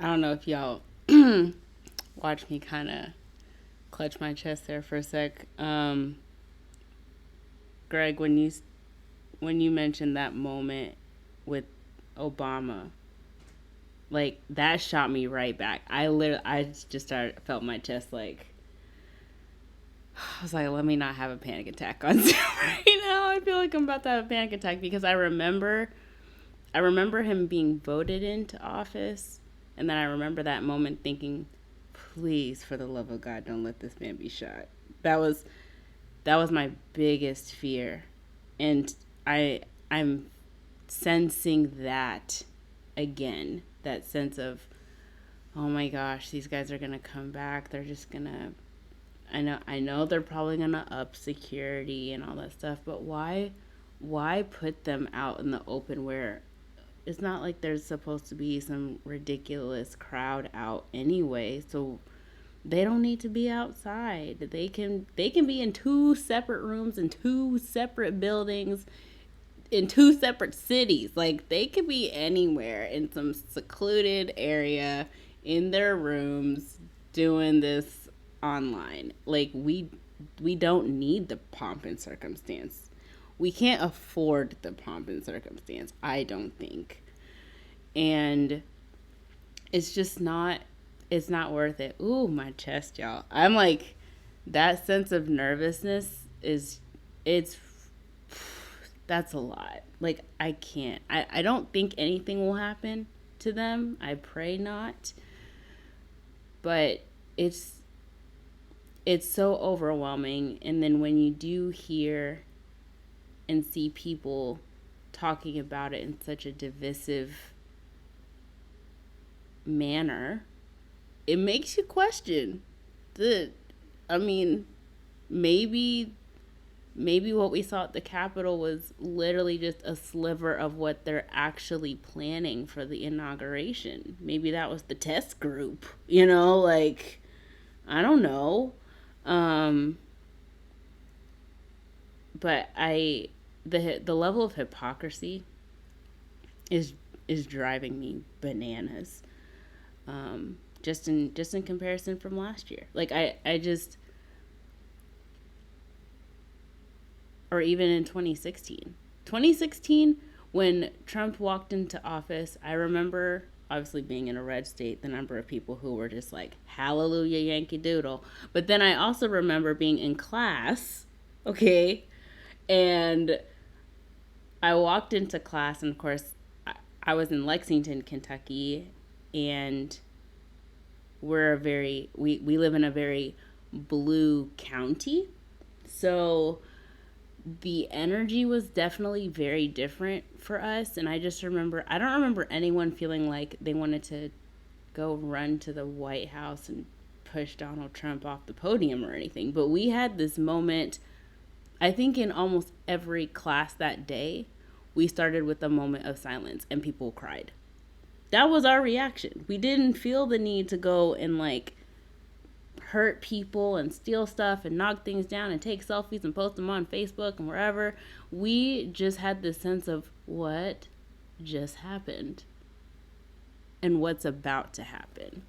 I don't know if y'all watch me kind of clutch my chest there for a sec. Greg, when you mentioned that moment with Obama, like that shot me right back. I just felt my chest like I was like, let me not have a panic attack on Zoom right now. I feel like I'm about to have a panic attack because I remember him being voted into office, and then I remember that moment thinking, please, for the love of God, don't let this man be shot. That was that was my biggest fear, and I'm sensing that again. That sense of, oh my gosh, these guys are gonna come back. They're just gonna. I know they're probably gonna up security and all that stuff, but why put them out in the open where it's not like there's supposed to be some ridiculous crowd out anyway, so they don't need to be outside. They can be in two separate rooms in two separate buildings in two separate cities. Like they could be anywhere in some secluded area in their rooms doing this online. Like we don't need the pomp and circumstance. We can't afford the pomp and circumstance, I don't think. And it's not worth it. Ooh, my chest, y'all. I'm like that sense of nervousness is it's that's a lot. Like I can't. I don't think anything will happen to them. I pray not. But it's it's so overwhelming, and then when you do hear and see people talking about it in such a divisive manner, it makes you question the I mean, maybe what we saw at the Capitol was literally just a sliver of what they're actually planning for the inauguration. Maybe that was the test group, like I don't know. Um, but the level of hypocrisy is is driving me bananas. Just in comparison from last year. Like I just or even in 2016. 2016, when Trump walked into office, I remember obviously being in a red state, the number of people who were just like, hallelujah, Yankee Doodle. But then I also remember being in class, okay, and I walked into class, and of course, I was in Lexington, Kentucky, and we live in a very blue county. So the energy was definitely very different for us, and I don't remember anyone feeling like they wanted to go run to the White House and push Donald Trump off the podium or anything, but we had this moment. I think in almost every class that day we started with a moment of silence and people cried. That was our reaction. We didn't feel the need to go and like hurt people and steal stuff and knock things down and take selfies and post them on Facebook and wherever. We just had this sense of what just happened and what's about to happen.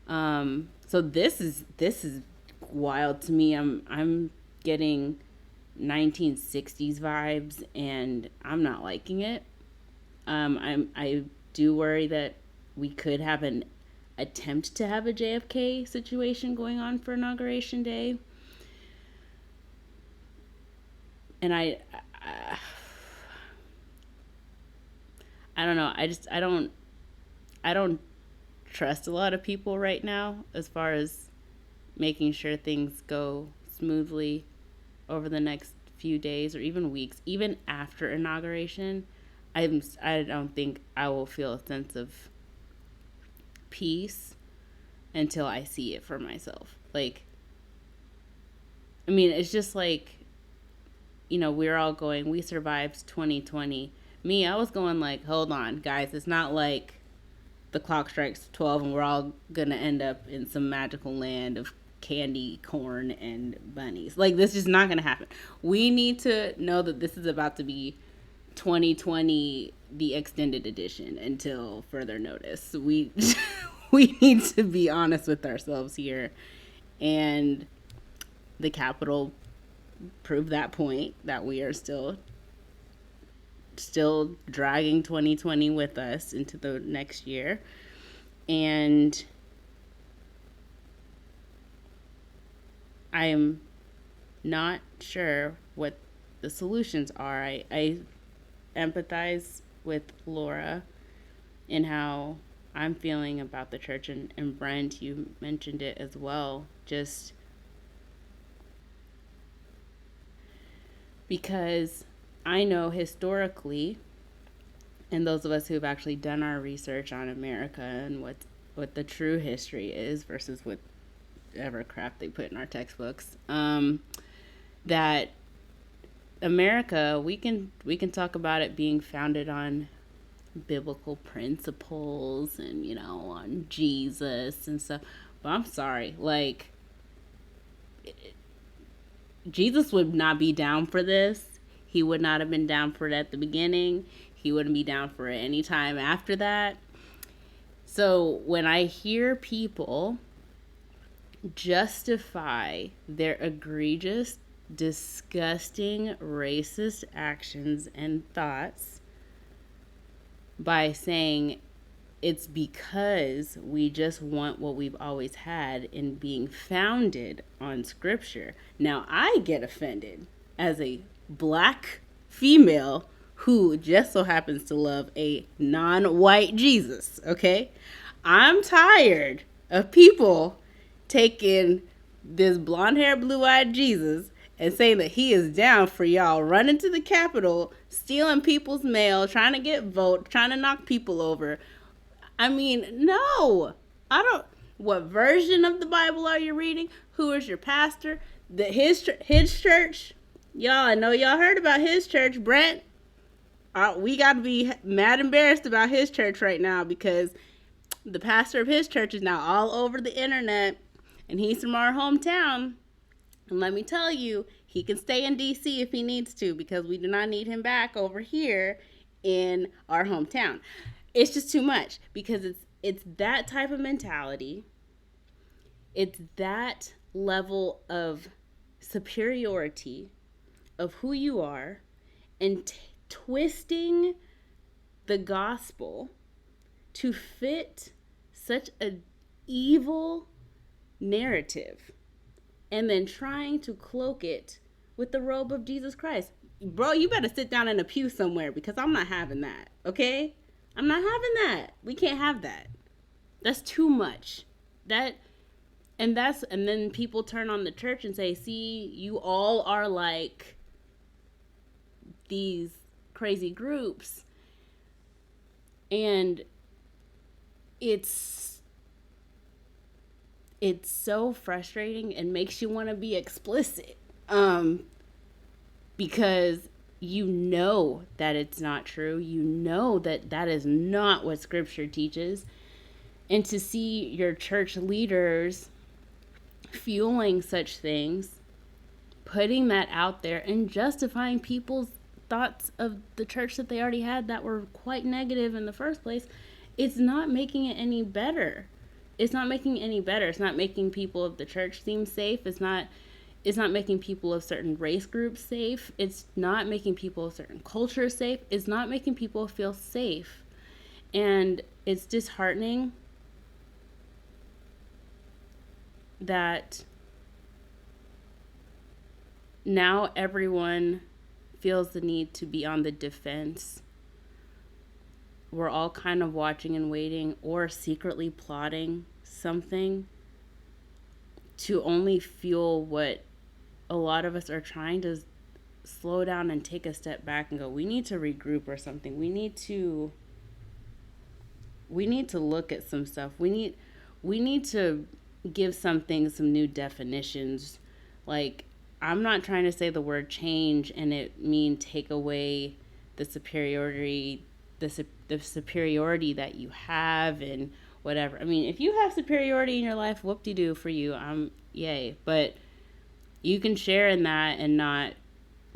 So this is wild to me. I'm getting 1960s vibes, and I'm not liking it. I do worry that we could have an attempt to have a JFK situation going on for inauguration day, and I don't know. I don't trust a lot of people right now as far as making sure things go smoothly over the next few days or even weeks, even after inauguration. I don't think I will feel a sense of peace until I see it for myself. Like, I mean, it's just like, we're all going, we survived 2020. Me, I was going like, hold on, guys, it's not like the clock strikes 12 and we're all gonna end up in some magical land of candy, corn, and bunnies. Like, this is not gonna happen. We need to know that this is about to be 2020 the extended edition until further notice. We we need to be honest with ourselves here, and the Capitol proved that point, that we are still dragging 2020 with us into the next year. And I'm not sure what the solutions are. I empathize with Laura in how I'm feeling about the church, and Brent, you mentioned it as well. Just because I know historically, and those of us who've actually done our research on America and what the true history is versus whatever crap they put in our textbooks, that America, we can talk about it being founded on biblical principles and, on Jesus and stuff. But I'm sorry, like, Jesus would not be down for this. He would not have been down for it at the beginning. He wouldn't be down for it any time after that. So when I hear people justify their egregious, disgusting, racist actions and thoughts by saying it's because we just want what we've always had in being founded on scripture. Now, I get offended as a black female who just so happens to love a non-white Jesus, okay? I'm tired of people taking this blonde-haired, blue-eyed Jesus and saying that he is down for y'all running to the Capitol, stealing people's mail, trying to get votes, trying to knock people over. I mean, no. I don't. What version of the Bible are you reading? Who is your pastor? His church? Y'all, I know y'all heard about his church, Brent. We got to be mad embarrassed about his church right now, because the pastor of his church is now all over the internet, and he's from our hometown. And let me tell you, he can stay in D.C. if he needs to, because we do not need him back over here in our hometown. It's just too much, because it's that type of mentality. It's that level of superiority of who you are, and twisting the gospel to fit such an evil narrative, and then trying to cloak it with the robe of Jesus Christ. Bro, you better sit down in a pew somewhere, because I'm not having that, okay? I'm not having that. We can't have that. That's too much. And then people turn on the church and say, see, you all are like these crazy groups. And it's so frustrating and makes you want to be explicit, because you know that it's not true. You know that is not what scripture teaches. And to see your church leaders fueling such things, putting that out there, and justifying people's thoughts of the church that they already had that were quite negative in the first place, it's not making it any better. It's not making it any better. It's not making people of the church seem safe. It's not making people of certain race groups safe. It's not making people of certain cultures safe. It's not making people feel safe. And it's disheartening that now everyone feels the need to be on the defense. We're all kind of watching and waiting, or secretly plotting something to only fuel what a lot of us are trying to slow down and take a step back and go, we need to regroup or something. We need to look at some stuff. We need to give some things some new definitions. Like, I'm not trying to say the word change and it mean take away the superiority that you have and whatever. I mean, if you have superiority in your life, whoop-de-doo for you. Yay. But you can share in that and not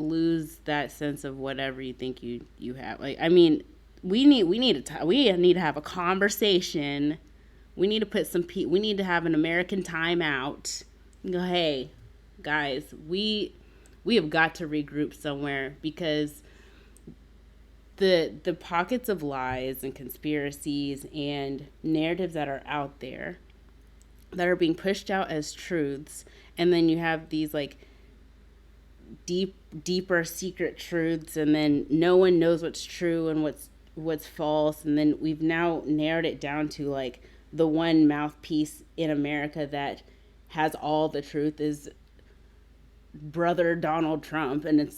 lose that sense of whatever you think you have. Like, I mean, we need to have a conversation. We need to we need to have an American timeout. Go, hey, guys, we have got to regroup somewhere, because the pockets of lies and conspiracies and narratives that are out there that are being pushed out as truths, and then you have these like deeper secret truths, and then no one knows what's true and what's false, and then we've now narrowed it down to like the one mouthpiece in America that has all the truth is brother Donald Trump. And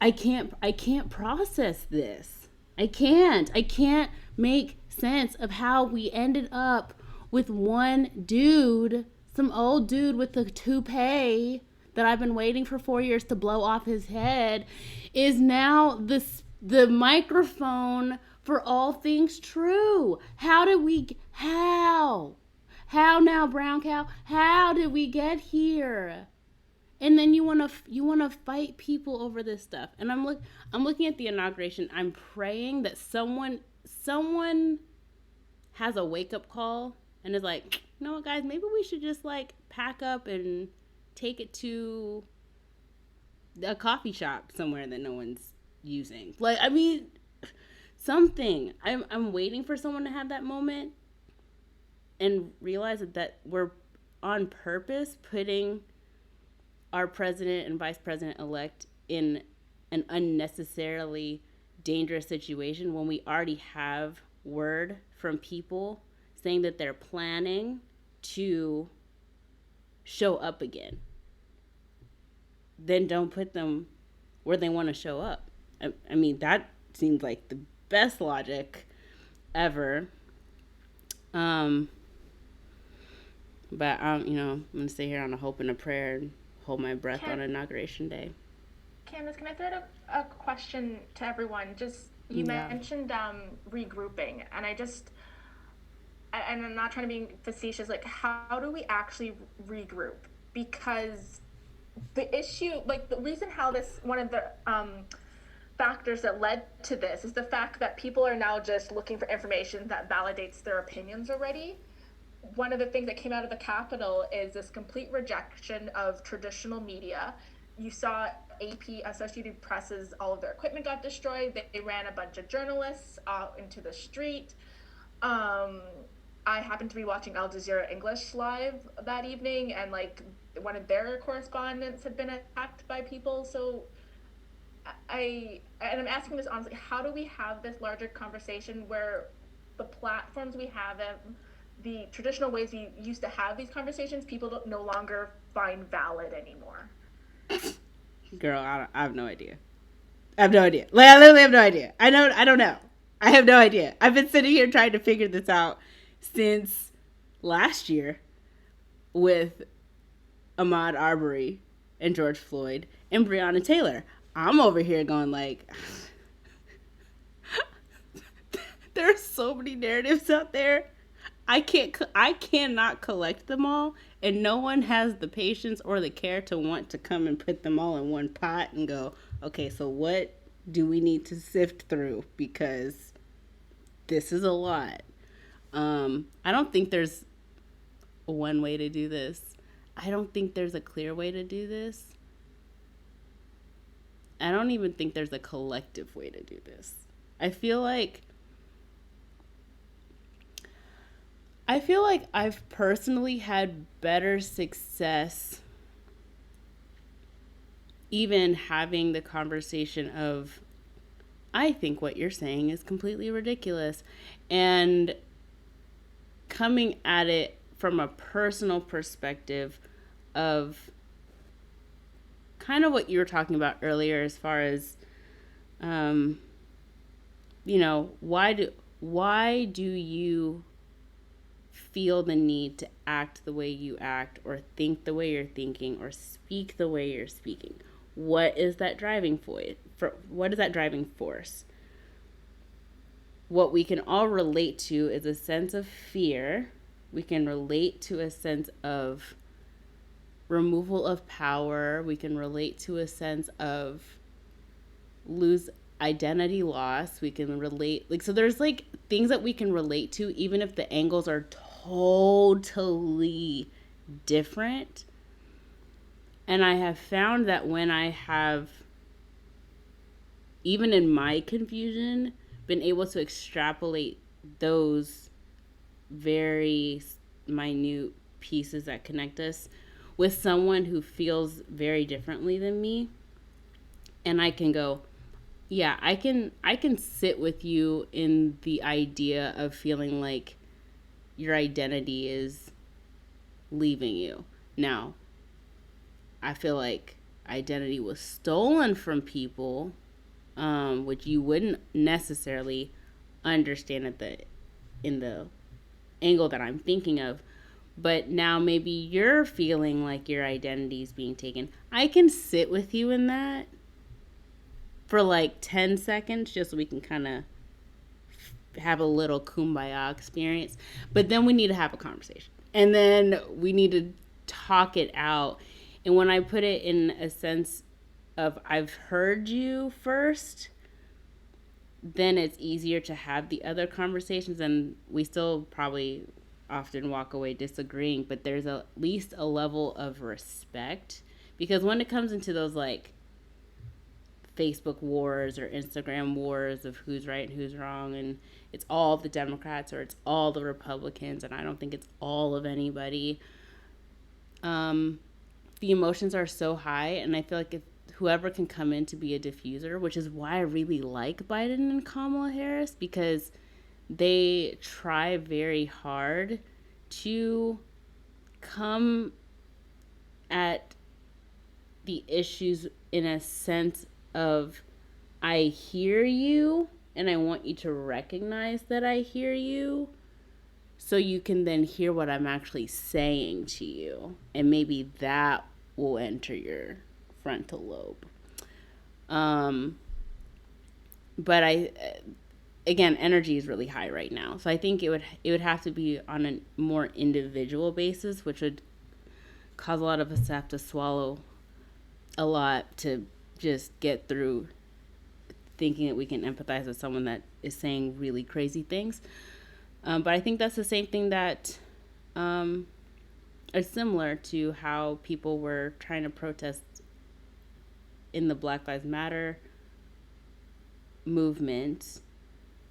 I can't process this. I can't make sense of how we ended up with one dude, some old dude with a toupee that I've been waiting for 4 years to blow off his head, is now the microphone for all things true. How now, brown cow? How did we get here? And then you want to fight people over this stuff. And I'm looking at the inauguration. I'm praying that someone has a wake-up call and is like, you know what, guys, maybe we should just like pack up and take it to a coffee shop somewhere that no one's using. Like, I mean, something. I'm waiting for someone to have that moment and realize that we're on purpose putting our president and vice president elect in an unnecessarily dangerous situation when we already have word from people saying that they're planning to show up again. Then don't put them where they want to show up. I mean, that seems like the best logic ever. But I'm gonna stay here on a hope and a prayer and hold my breath on Inauguration Day. Candace, can I throw a question to everyone? Just, you mentioned regrouping, and and I'm not trying to be facetious, like, how do we actually regroup? Because the issue, like, the reason how this, one of the factors that led to this is the fact that people are now just looking for information that validates their opinions already. One of the things that came out of the Capitol is this complete rejection of traditional media. You saw AP, Associated Press's, all of their equipment got destroyed. They ran a bunch of journalists out into the street. I happened to be watching Al Jazeera English live that evening, and like one of their correspondents had been attacked by people. So I'm asking this honestly, how do we have this larger conversation where the platforms we have, the traditional ways we used to have these conversations, people no longer find valid anymore? Girl, I have no idea. Like, I literally have no idea. I don't know. I have no idea. I've been sitting here trying to figure this out since last year with Ahmaud Arbery and George Floyd and Breonna Taylor. I'm over here going like, there are so many narratives out there. I cannot collect them all, and no one has the patience or the care to want to come and put them all in one pot and go, okay, so what do we need to sift through? Because this is a lot. I don't think there's one way to do this. I don't think there's a clear way to do this. I don't even think there's a collective way to do this. I feel like I've personally had better success even having the conversation of, I think what you're saying is completely ridiculous, and coming at it from a personal perspective of kind of what you were talking about earlier, as far as, why do you feel the need to act the way you act, or think the way you're thinking, or speak the way you're speaking? What is that driving what is that driving force? What we can all relate to is a sense of fear. We can relate to a sense of removal of power. We can relate to a sense of lose identity loss. We can relate, like, so there's like things that we can relate to, even if the angles are totally different. And I have found that when I have, even in my confusion, been able to extrapolate those very minute pieces that connect us with someone who feels very differently than me, and I can go, yeah, I can sit with you in the idea of feeling like your identity is leaving you. Now, I feel like identity was stolen from people, which you wouldn't necessarily understand at the in the angle that I'm thinking of. But now maybe you're feeling like your identity is being taken. I can sit with you in that for like 10 seconds just so we can kind of have a little kumbaya experience. But then we need to have a conversation. And then we need to talk it out. And when I put it in a sense of I've heard you first, then it's easier to have the other conversations. And we still probably often walk away disagreeing, but there's at least a level of respect. Because when it comes into those like Facebook wars or Instagram wars of who's right and who's wrong, and it's all the Democrats or it's all the Republicans, and I don't think it's all of anybody. The emotions are so high, and I feel like if whoever can come in to be a diffuser, which is why I really like Biden and Kamala Harris, because they try very hard to come at the issues in a sense of I hear you and I want you to recognize that I hear you so you can then hear what I'm actually saying to you. And maybe that will enter your frontal lobe. But again, energy is really high right now. So I think it would have to be on a more individual basis, which would cause a lot of us to have to swallow a lot to just get through thinking that we can empathize with someone that is saying really crazy things. But I think that's the same thing that is similar to how people were trying to protest in the Black Lives Matter movement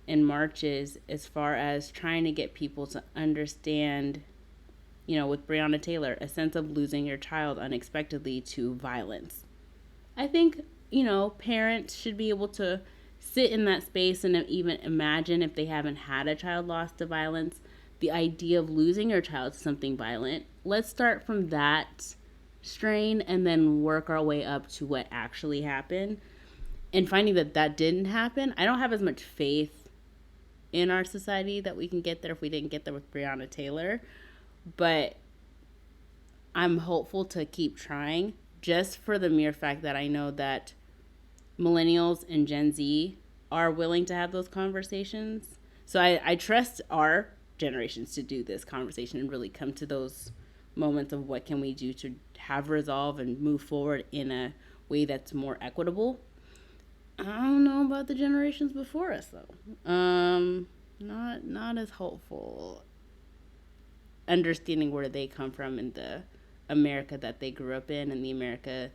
and marches, as far as trying to get people to understand, with Breonna Taylor, a sense of losing your child unexpectedly to violence. I think, parents should be able to sit in that space and even imagine, if they haven't had a child lost to violence, the idea of losing your child to something violent. Let's start from that strain and then work our way up to what actually happened. And finding that didn't happen, I don't have as much faith in our society that we can get there if we didn't get there with Breonna Taylor. But I'm hopeful to keep trying, just for the mere fact that I know that millennials and Gen Z are willing to have those conversations. So I trust our generations to do this conversation and really come to those moments of what can we do to have resolve and move forward in a way that's more equitable. I don't know about the generations before us though. Not as hopeful. Understanding where they come from and the America that they grew up in and the America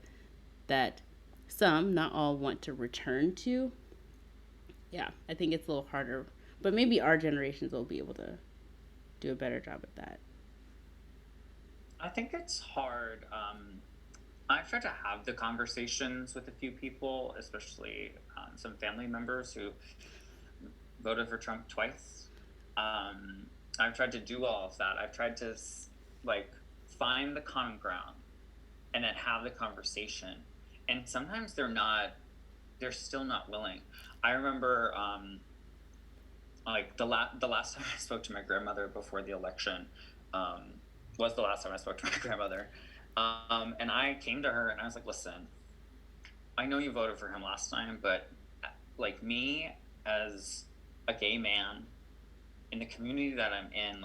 that some, not all, want to return to. Yeah, I think it's a little harder, but maybe our generations will be able to do a better job at that. I think it's hard. I've tried to have the conversations with a few people, especially some family members who voted for Trump twice. I've tried to do all of that. I've tried to find the common ground and then have the conversation. And sometimes they're still not willing. I remember the last time I spoke to my grandmother before the election was the last time I spoke to my grandmother. And I came to her and I was like, listen, I know you voted for him last time, but me as a gay man in the community that I'm in,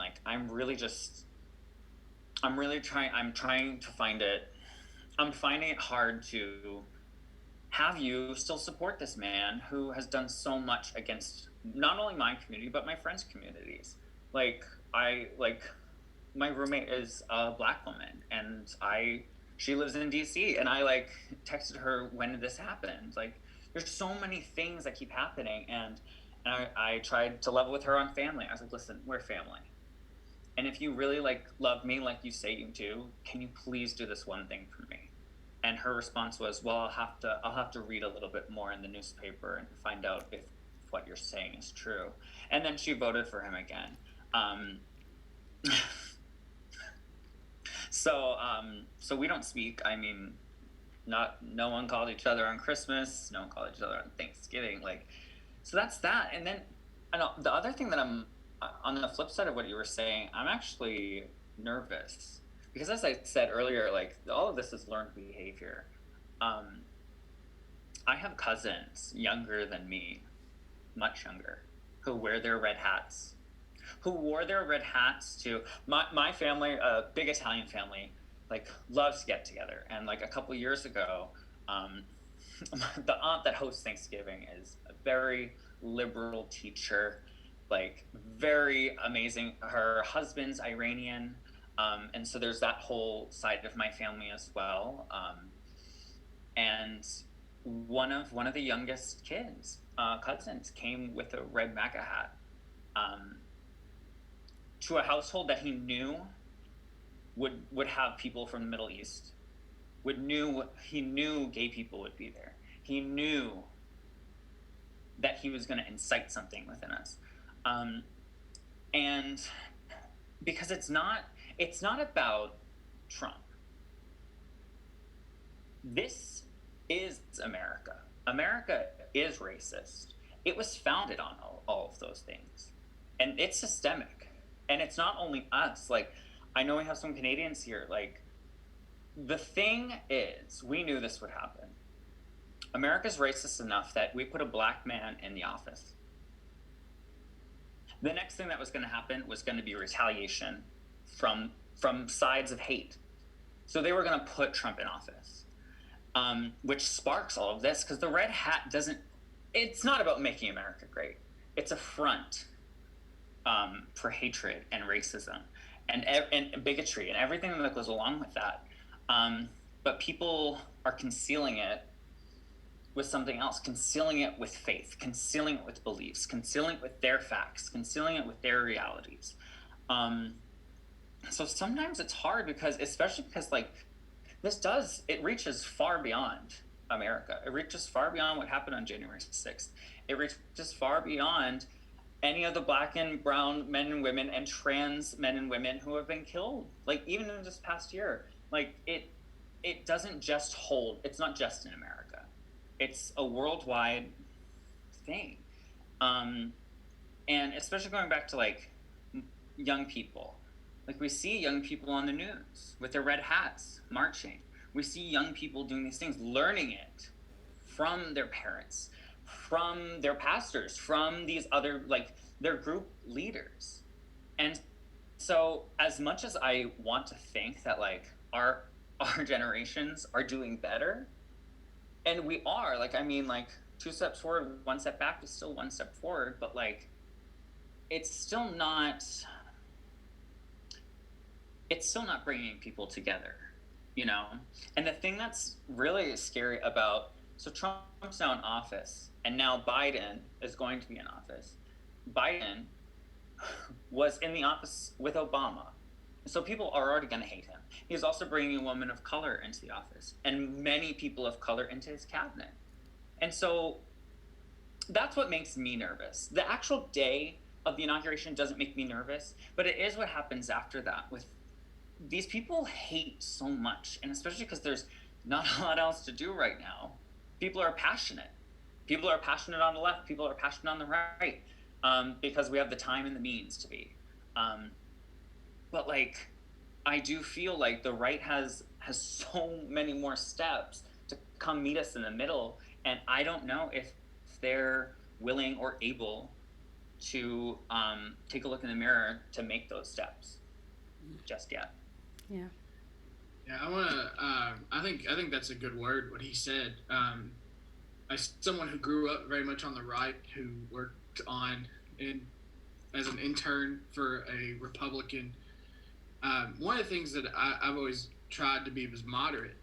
I'm trying to find it I'm finding it hard to have you still support this man who has done so much against not only my community but my friends' communities. Like my roommate is a Black woman, and she lives in DC, and I like texted her when this happened. Like, there's so many things that keep happening, and I tried to level with her on family. I was like, listen, we're family, and if you really like love me like you say you do, can you please do this one thing for me? And her response was, well, I'll have to read a little bit more in the newspaper and find out if what you're saying is true. And then she voted for him again. um, so we don't speak. I mean, no one called each other on Christmas, no one called each other on Thanksgiving. Like, so that's that. And then I know the other thing that I'm on the flip side of what you were saying, I'm actually nervous because, as I said earlier, like all of this is learned behavior. Um, I have cousins younger than me, much younger, who wear their red hats, who wore their red hats to my family, a big Italian family, like loves to get together. And like a couple years ago, um, the aunt that hosts Thanksgiving is a very liberal teacher, like very amazing. Her husband's Iranian, and so there's that whole side of my family as well. And one of the youngest kids, cousins, came with a red MAGA hat. Um, to a household that he knew would have people from the Middle East, he knew gay people would be there. He knew that he was going to incite something within us, and because it's not about Trump. This is America. America is racist. It was founded on all of those things, and it's systemic. And it's not only us. Like, I know we have some Canadians here. Like, the thing is, we knew this would happen. America's racist enough that we put a Black man in the office. The next thing that was going to happen was going to be retaliation from sides of hate. So they were going to put Trump in office, which sparks all of this, because the red hat it's not about making America great. It's a front for hatred and racism and bigotry and everything that goes along with that. But people are concealing it with something else, concealing it with faith, concealing it with beliefs, concealing it with their facts, concealing it with their realities. So sometimes it's hard especially because like it reaches far beyond America. It reaches far beyond what happened on January 6th. It reaches far beyond any of the Black and brown men and women and trans men and women who have been killed, like even in this past year. Like it doesn't just hold. It's not just in America. It's a worldwide thing. And especially going back to like young people, like we see young people on the news with their red hats marching. We see young people doing these things, learning it from their parents, from their pastors, from these other, like, their group leaders. And so as much as I want to think that like our generations are doing better, and we are, like, I mean, like 2 steps forward, 1 step back is still 1 step forward, but like it's still not bringing people together, you know? And the thing that's really scary about, so Trump's now in office, and now Biden is going to be in office. Biden was in the office with Obama. So people are already going to hate him. He's also bringing a woman of color into the office and many people of color into his cabinet. And so that's what makes me nervous. The actual day of the inauguration doesn't make me nervous, but it is what happens after that. With these people hate so much, and especially because there's not a lot else to do right now. People are passionate. People are passionate on the left. People are passionate on the right, because we have the time and the means to be. But like, I do feel like the right has so many more steps to come meet us in the middle, and I don't know if they're willing or able to take a look in the mirror to make those steps just yet. Yeah. Yeah, I think that's a good word. What he said. As someone who grew up very much on the right, who worked on in as an intern for a Republican, one of the things that I've always tried to be was moderate.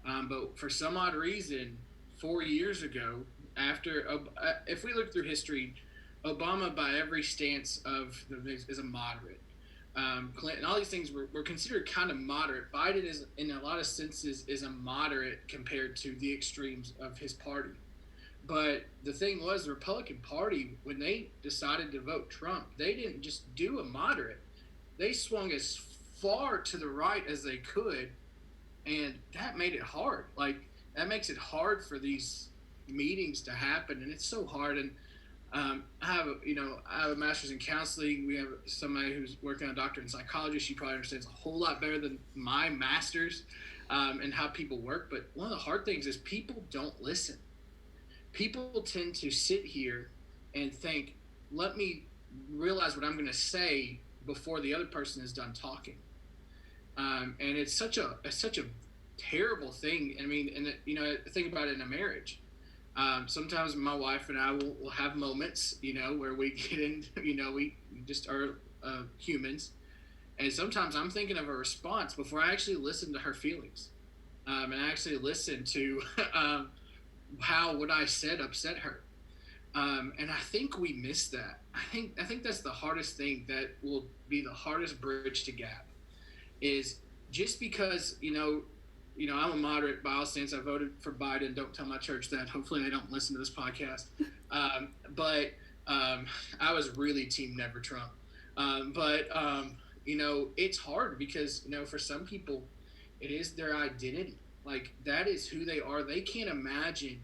But for some odd reason, 4 years ago, after if we look through history, Obama by every stance of the is a moderate. Clinton, all these things were considered kind of moderate. Biden is, in a lot of senses, is a moderate compared to the extremes of his party. But the thing was, the Republican Party, when they decided to vote Trump, they didn't just do a moderate. They swung as far to the right as they could, and that made it hard. Like, that makes it hard for these meetings to happen, and it's so hard. And I have a master's in counseling. We have somebody who's working on a doctorate in psychology. She probably understands a whole lot better than my master's, and how people work. But one of the hard things is people don't listen. People tend to sit here and think, let me realize what I'm going to say before the other person is done talking. And it's such a terrible thing. I mean, and think about it in a marriage. Sometimes my wife and I will have moments, where we get in, we just are humans. And sometimes I'm thinking of a response before I actually listen to her feelings. And I actually listen to how what I said upset her. And I think we miss that. I think that's the hardest thing that will be the hardest bridge to gap is just because, I'm a moderate by all stance. I voted for Biden. Don't tell my church that. Hopefully they don't listen to this podcast. But I was really team never Trump. It's hard because, for some people, it is their identity. Like, that is who they are. They can't imagine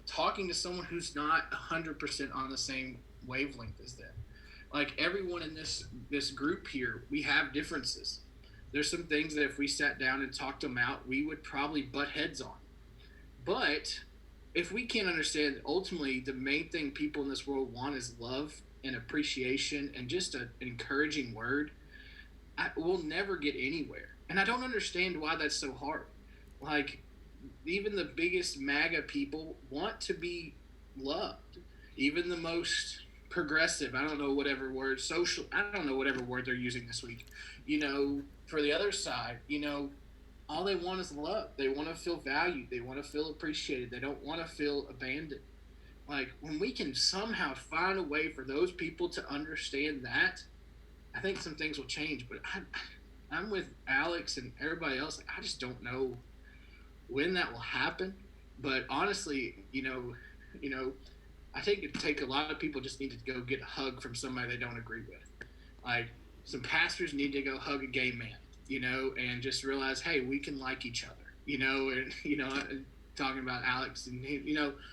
talking to someone who's not 100% on the same wavelength as them. Like, everyone in this group here, we have differences. There's some things that if we sat down and talked them out, we would probably butt heads on. But if we can't understand, ultimately, the main thing people in this world want is love and appreciation and just an encouraging word, we'll never get anywhere. And I don't understand why that's so hard. Like, even the biggest MAGA people want to be loved. Even the most progressive, I don't know whatever word, social, I don't know whatever word they're using this week, for the other side, all they want is love. They want to feel valued. They want to feel appreciated. They don't want to feel abandoned. Like, when we can somehow find a way for those people to understand that, I think some things will change. But I'm with Alex and everybody else. Like, I just don't know when that will happen. But honestly, I think it'd take a lot of people just need to go get a hug from somebody they don't agree with. Like, some pastors need to go hug a gay man, and just realize, hey, we can like each other, and, talking about Alex and,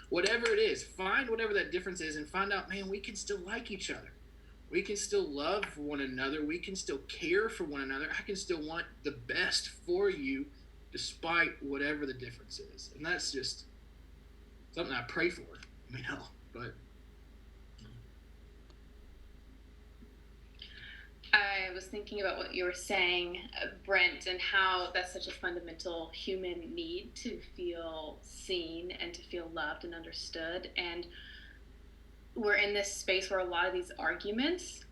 whatever it is, find whatever that difference is and find out, man, we can still like each other. We can still love one another. We can still care for one another. I can still want the best for you despite whatever the difference is. And that's just something I pray for, but I was thinking about what you were saying, Brent, and how that's such a fundamental human need to feel seen and to feel loved and understood. And we're in this space where a lot of these arguments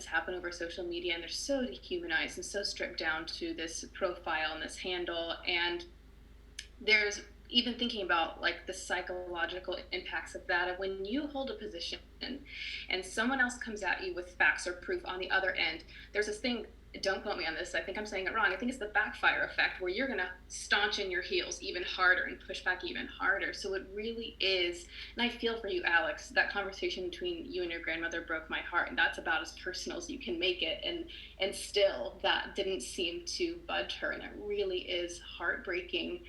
happen over social media, and they're so dehumanized and so stripped down to this profile and this handle. And there's even thinking about like the psychological impacts of that, of when you hold a position and someone else comes at you with facts or proof on the other end, there's this thing, don't quote me on this, I think I'm saying it wrong, I think it's the backfire effect, where you're going to staunch in your heels even harder and push back even harder. So it really is, and I feel for you, Alex, that conversation between you and your grandmother broke my heart, and that's about as personal as you can make it, and still that didn't seem to budge her, and it really is heartbreaking.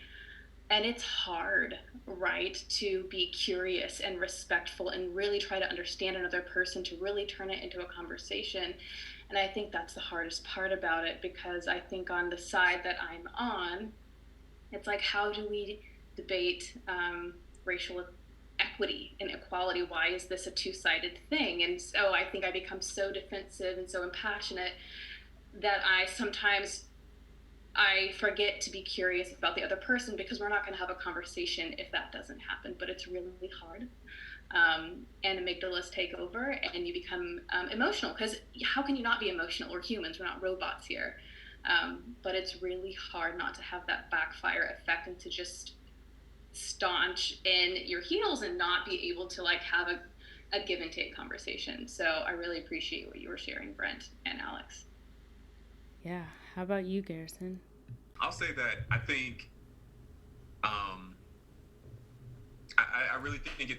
And it's hard, right, to be curious and respectful and really try to understand another person, to really turn it into a conversation. And I think that's the hardest part about it, because I think on the side that I'm on, it's like, how do we debate racial equity and equality? Why is this a two-sided thing? And so I think I become so defensive and so impassionate that I forget to be curious about the other person, because we're not going to have a conversation if that doesn't happen. But it's really hard. And amygdalas take over, and you become emotional, because how can you not be emotional? We're humans, we're not robots here. But it's really hard not to have that backfire effect and to just staunch in your heels and not be able to like have a give and take conversation. So I really appreciate what you were sharing, Brent and Alex. Yeah. How about you, Garrison? I'll say that I think I really think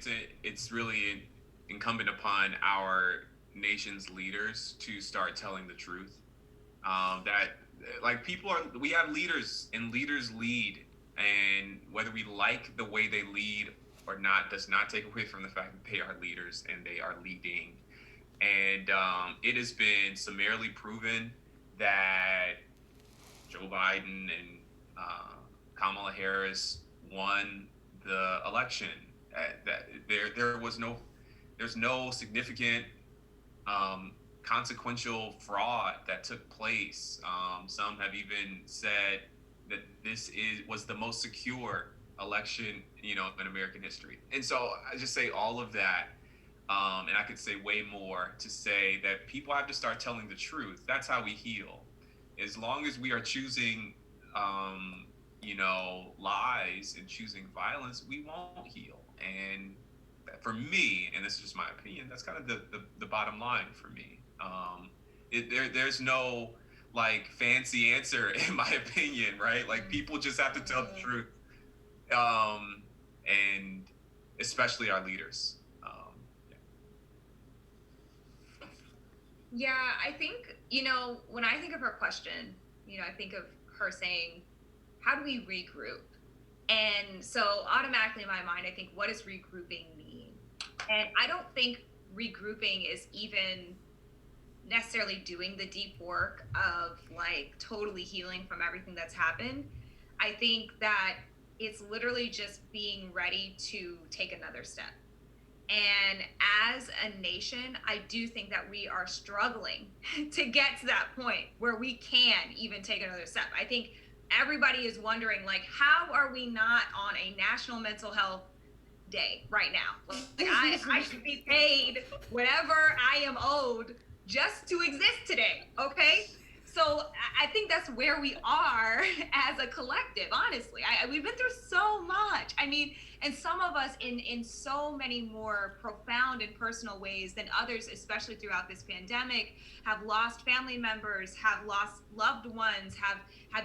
it's really incumbent upon our nation's leaders to start telling the truth. That like we have leaders, and leaders lead, and whether we like the way they lead or not does not take away from the fact that they are leaders and they are leading. And it has been summarily proven that Joe Biden and Kamala Harris won the election. That there's no significant consequential fraud that took place. Some have even said that was the most secure election, in American history. And so I just say all of that, and I could say way more to say that people have to start telling the truth. That's how we heal. As long as we are choosing, lies and choosing violence, we won't heal. And for me, and this is just my opinion, that's kind of the bottom line for me. There's no like fancy answer in my opinion, right? Like people just have to tell the truth, and especially our leaders. Yeah, I think, when I think of her question, I think of her saying, how do we regroup? And so automatically in my mind, I think, what does regrouping mean? And I don't think regrouping is even necessarily doing the deep work of like totally healing from everything that's happened. I think that it's literally just being ready to take another step. And as a nation, I do think that we are struggling to get to that point where we can even take another step. I think everybody is wondering, like, how are we not on a National Mental Health Day right now? Like, I should be paid whatever I am owed just to exist today, okay? So I think that's where we are as a collective, honestly. We've been through so much. I mean, and some of us in so many more profound and personal ways than others, especially throughout this pandemic, have lost family members, have lost loved ones, have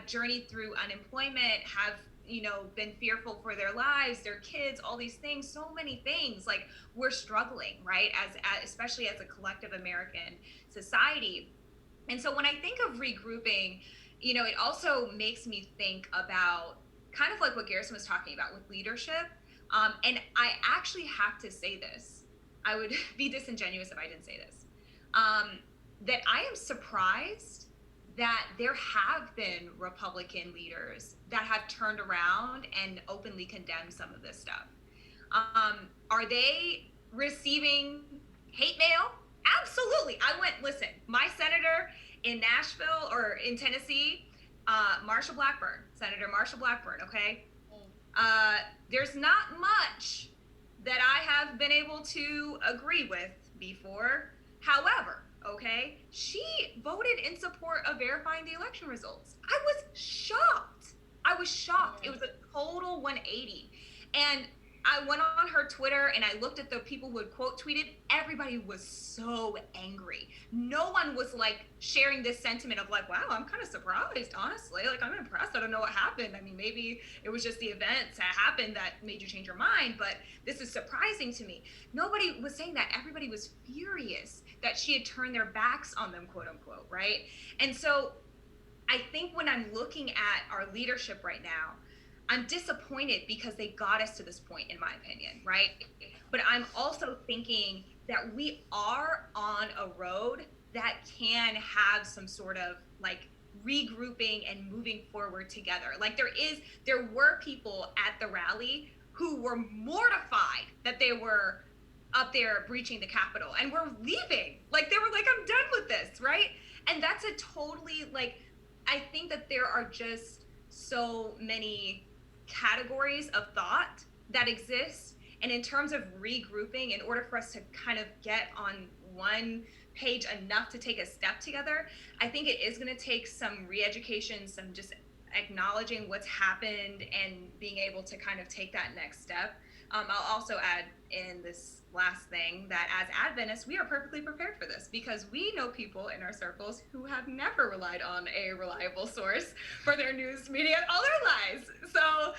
journeyed through unemployment, have been fearful for their lives, their kids, all these things, so many things. Like, we're struggling, right? Especially as a collective American society. And so when I think of regrouping, it also makes me think about kind of like what Garrison was talking about with leadership. And I actually have to say this. I would be disingenuous if I didn't say this. That I am surprised that there have been Republican leaders that have turned around and openly condemned some of this stuff. Are they receiving hate mail? Absolutely. Listen, my senator in Nashville or in Tennessee, Senator Marsha Blackburn, okay? There's not much that I have been able to agree with before. However, okay, she voted in support of verifying the election results. I was shocked. It was a total 180. And I went on her Twitter and I looked at the people who had quote tweeted. Everybody was so angry. No one was like sharing this sentiment of like, wow, I'm kind of surprised, honestly. Like, I'm impressed. I don't know what happened. I mean, maybe it was just the events that happened that made you change your mind, but this is surprising to me. Nobody was saying that. Everybody was furious that she had turned their backs on them, quote unquote, right? And so I think when I'm looking at our leadership right now, I'm disappointed because they got us to this point, in my opinion, right? But I'm also thinking that we are on a road that can have some sort of like regrouping and moving forward together. Like there were people at the rally who were mortified that they were up there breaching the Capitol and were leaving. Like they were like, I'm done with this, right? And that's a totally, like, I think that there are just so many categories of thought that exist. And in terms of regrouping, in order for us to kind of get on one page enough to take a step together, I think it is going to take some re-education, some just acknowledging what's happened and being able to kind of take that next step. I'll also add in this last thing that as Adventists, we are perfectly prepared for this because we know people in our circles who have never relied on a reliable source for their news media all their lives. So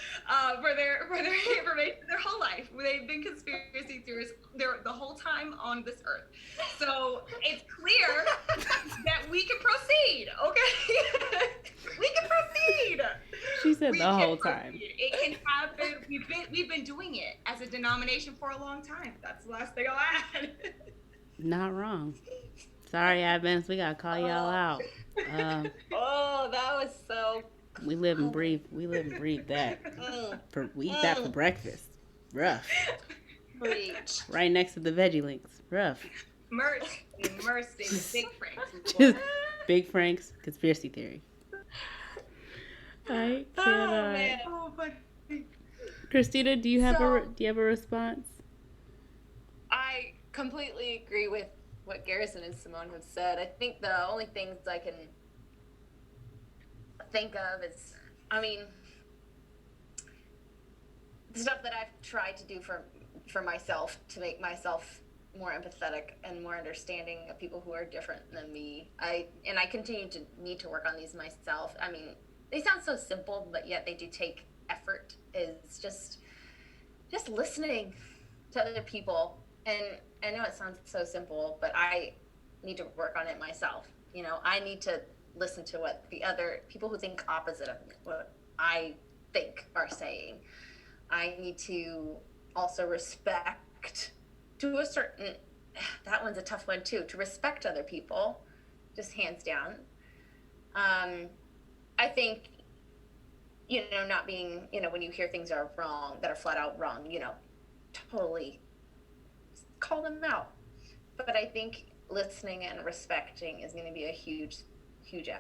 for their information their whole life, they've been conspiracy theorists the whole time on this earth. So it's clear that we can proceed. Okay, we can proceed. She said We the can whole proceed. time. It can happen. We've been doing it as a denomination for a long time. That's the last thing I'll add. Not wrong. Sorry, Advents, we gotta call y'all out. Oh, that was so. We live and breathe that. We eat that for breakfast. Rough. Preach. Right next to the veggie links. Rough. Immersed in Big Franks. Just Big Frank's conspiracy theory. I cannot. Oh man. Oh, but Christina, do you have So- a response? I completely agree with what Garrison and Simone have said. I think the only things I can think of is, I mean, the stuff that I've tried to do for myself to make myself more empathetic and more understanding of people who are different than me. I continue to need to work on these myself. I mean, they sound so simple, but yet they do take effort. Is just listening to other people. And I know it sounds so simple, but I need to work on it myself. You know, I need to listen to what the other people who think opposite of me, what I think are saying. I need to also respect to a certain, that one's a tough one too, to respect other people, just hands down. I think, you know, not being, you know, when you hear things are wrong, that are flat out wrong, you know, totally call them out. But I think listening and respecting is going to be a huge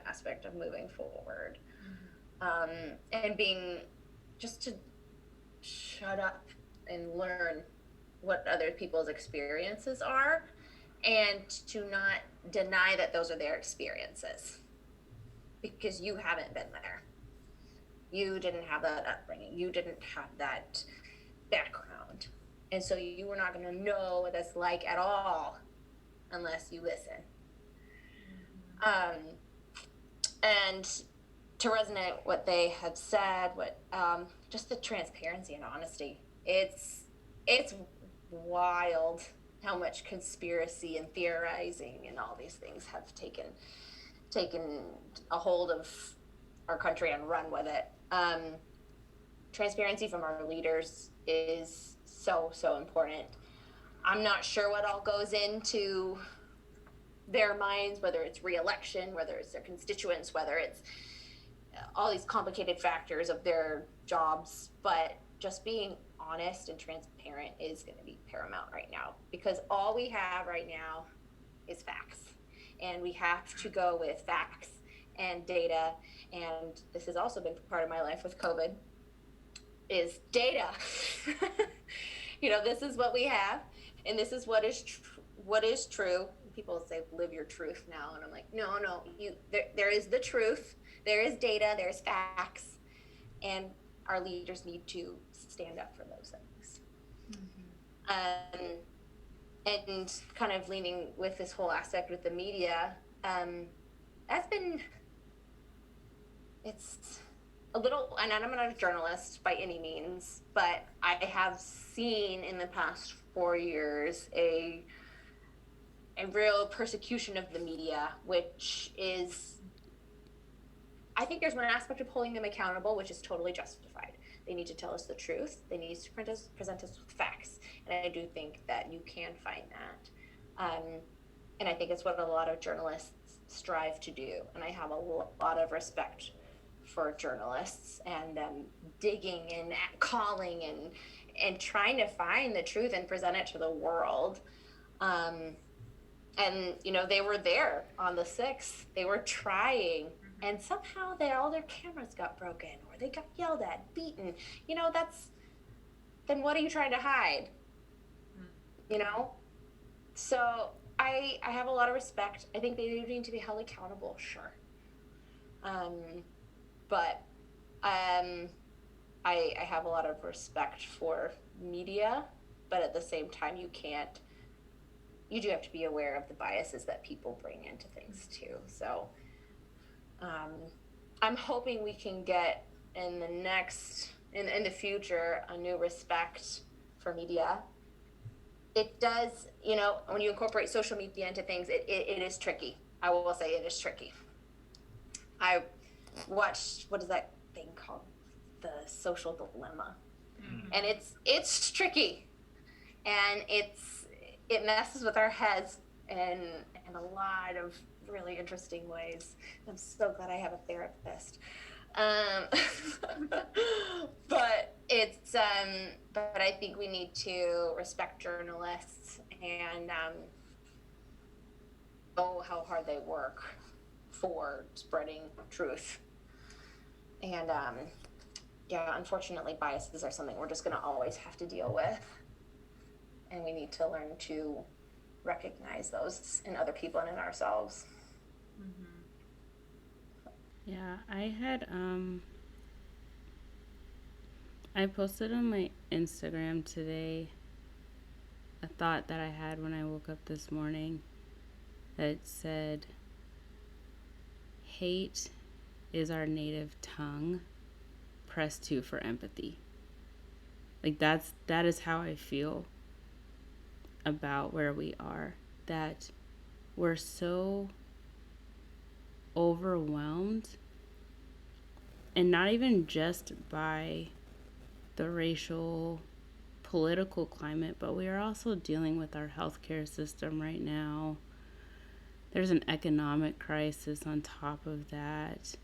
aspect of moving forward. And being, just to shut up and learn what other people's experiences are, and to not deny that those are their experiences, because you haven't been there. You didn't have that upbringing. You didn't have that background. And so you were not going to know what that's like at all unless you listen. And to resonate what they have said, just the transparency and honesty. It's wild how much conspiracy and theorizing and all these things have taken a hold of our country and run with it. Transparency from our leaders is so important. I'm not sure what all goes into their minds, whether it's re-election, whether it's their constituents, whether it's all these complicated factors of their jobs, but just being honest and transparent is going to be paramount right now, because all we have right now is facts, and we have to go with facts and data. And this has also been part of my life with COVID, is data. You know, this is what we have, and this is what is true. People say live your truth now, and I'm like, no, there is the truth, there is data, there's facts, and our leaders need to stand up for those things. And kind of leaning with this whole aspect with the media, it's a little, and I'm not a journalist by any means, but I have seen in the past 4 years a real persecution of the media, which is, I think there's one aspect of holding them accountable, which is totally justified. They need to tell us the truth. They need to present us with facts. And I do think that you can find that. And I think it's what a lot of journalists strive to do. And I have a lot of respect for journalists and them digging and calling and trying to find the truth and present it to the world. And, they were there on the 6th. They were trying. And somehow all their cameras got broken or they got yelled at, beaten. Then what are you trying to hide? So I have a lot of respect. I think they do need to be held accountable, sure. But I have a lot of respect for media, but at the same time, you do have to be aware of the biases that people bring into things too. So I'm hoping we can get in the future a new respect for media. It does, when you incorporate social media into things, it is tricky. I will say it is tricky. I watched, what is that thing called? The Social Dilemma. Mm-hmm. And it's tricky. And it messes with our heads in a lot of really interesting ways. I'm so glad I have a therapist. But I think we need to respect journalists and know how hard they work for spreading truth. And unfortunately, biases are something we're just going to always have to deal with. And we need to learn to recognize those in other people and in ourselves. Mm-hmm. Yeah, I had, I posted on my Instagram today a thought that I had when I woke up this morning that said, hate is our native tongue, press 2 for empathy. Like that is how I feel about where we are, that we're so overwhelmed, and not even just by the racial political climate, but we are also dealing with our healthcare system right now. There's an economic crisis on top of that.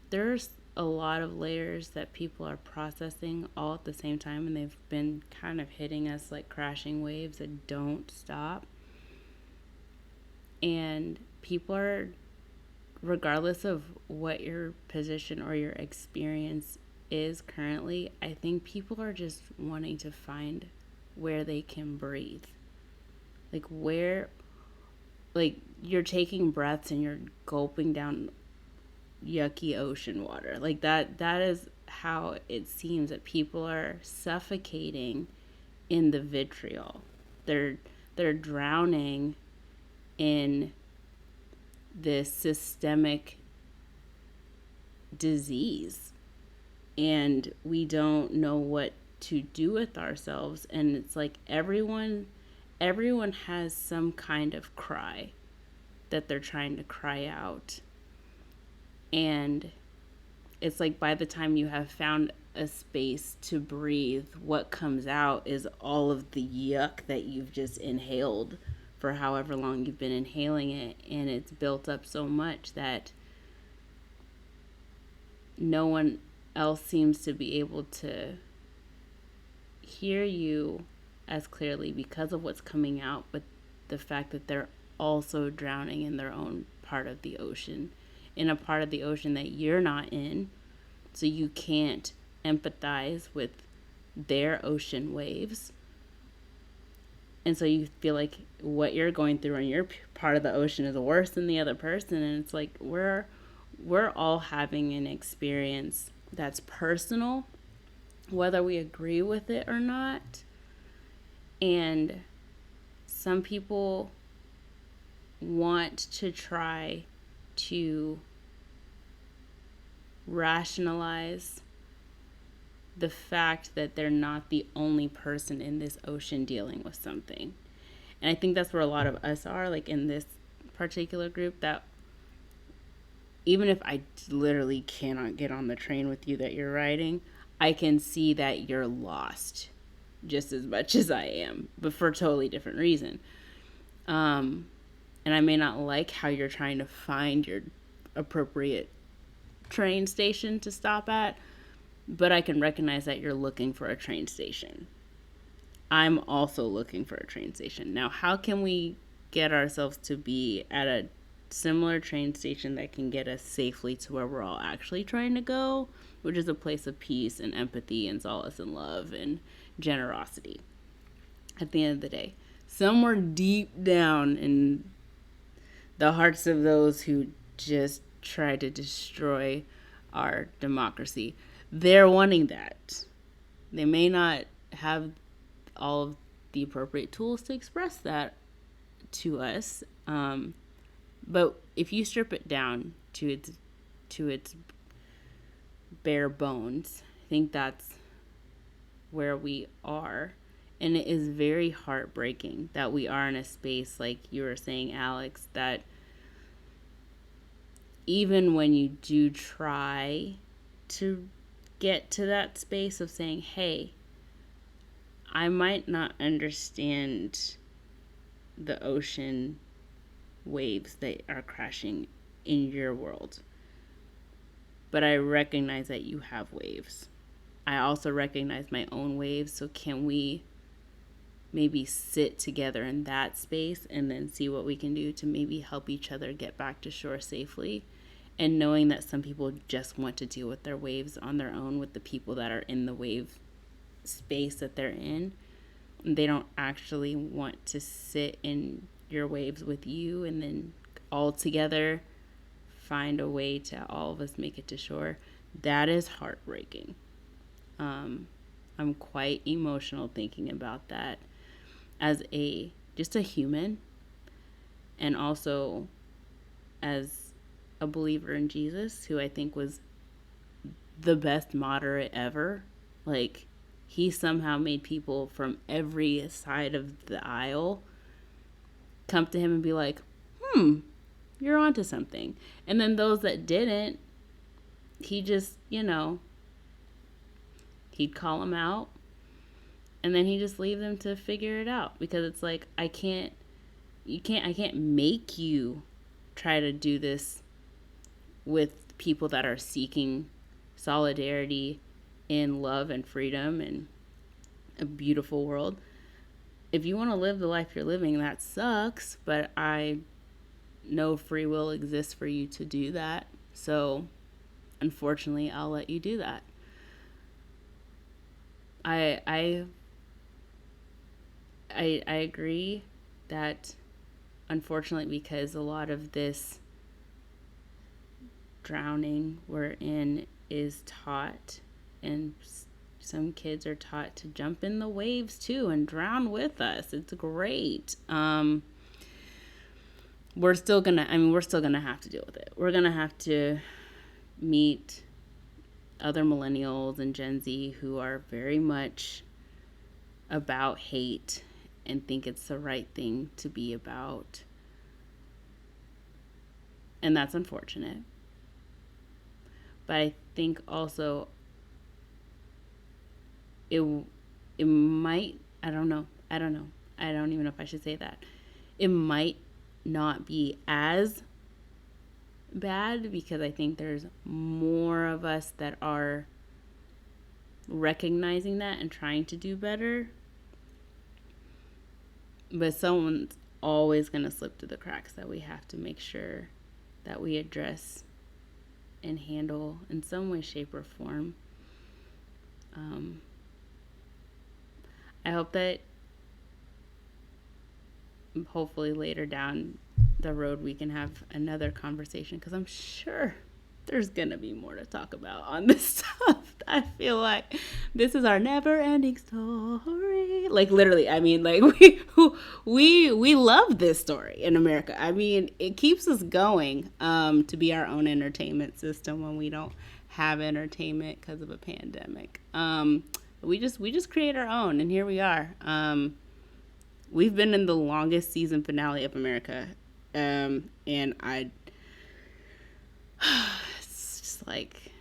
There's a lot of layers that people are processing all at the same time, and they've been kind of hitting us like crashing waves that don't stop. And people are, regardless of what your position or your experience is currently, I think people are just wanting to find where they can breathe. Like you're taking breaths and you're gulping down yucky ocean water. Like that is how it seems that people are suffocating in the vitriol. They're drowning in this systemic disease, and we don't know what to do with ourselves. And it's like everyone has some kind of cry that they're trying to cry out. And it's like by the time you have found a space to breathe, what comes out is all of the yuck that you've just inhaled for however long you've been inhaling it. And it's built up so much that no one else seems to be able to hear you as clearly because of what's coming out, but the fact that they're also drowning in their own part of the ocean, in a part of the ocean that you're not in, so you can't empathize with their ocean waves. And so you feel like what you're going through on your part of the ocean is worse than the other person. And it's like we're all having an experience that's personal, whether we agree with it or not. And some people want to try to rationalize the fact that they're not the only person in this ocean dealing with something. And I think that's where a lot of us are, like in this particular group, that even if I literally cannot get on the train with you that you're riding, I can see that you're lost just as much as I am, but for a totally different reason. And I may not like how you're trying to find your appropriate train station to stop at, but I can recognize that you're looking for a train station. I'm also looking for a train station. Now, how can we get ourselves to be at a similar train station that can get us safely to where we're all actually trying to go, which is a place of peace and empathy and solace and love and generosity. At the end of the day, somewhere deep down in the hearts of those who just try to destroy our democracy, they're wanting that. They may not have all of the appropriate tools to express that to us, but if you strip it down to its bare bones, I think that's where we are. And it is very heartbreaking that we are in a space, like you were saying, Alex, that even when you do try to get to that space of saying, hey, I might not understand the ocean waves that are crashing in your world, but I recognize that you have waves. I also recognize my own waves. So can we maybe sit together in that space and then see what we can do to maybe help each other get back to shore safely? And knowing that some people just want to deal with their waves on their own with the people that are in the wave space that they're in. They don't actually want to sit in your waves with you and then all together find a way to all of us make it to shore. That is heartbreaking. I'm quite emotional thinking about that as just a human, and also as a believer in Jesus, who I think was the best moderate ever. Like, he somehow made people from every side of the aisle come to him and be like, you're onto something. And then those that didn't, he just, he'd call them out, and then he just leave them to figure it out, because it's like, I can't make you try to do this with people that are seeking solidarity in love and freedom and a beautiful world. If you want to live the life you're living, that sucks, but I know free will exists for you to do that. So unfortunately, I'll let you do that. I agree that, unfortunately, because a lot of this drowning we're in is taught, and some kids are taught to jump in the waves too and drown with us. It's great. We're still gonna have to deal with it. We're gonna have to meet other millennials and Gen Z who are very much about hate and think it's the right thing to be about. And that's unfortunate. But I think also it might, I don't know. I don't even know if I should say that. It might not be as bad, because I think there's more of us that are recognizing that and trying to do better. But someone's always going to slip through the cracks that we have to make sure that we address and handle in some way, shape, or form. I hope that hopefully later down the road we can have another conversation, because I'm sure there's gonna be more to talk about on this stuff. I feel like this is our never-ending story. Like, literally, I mean, like, we love this story in America. I mean, it keeps us going to be our own entertainment system when we don't have entertainment because of a pandemic. We just create our own, and here we are. We've been in the longest season finale of America, and it's just like,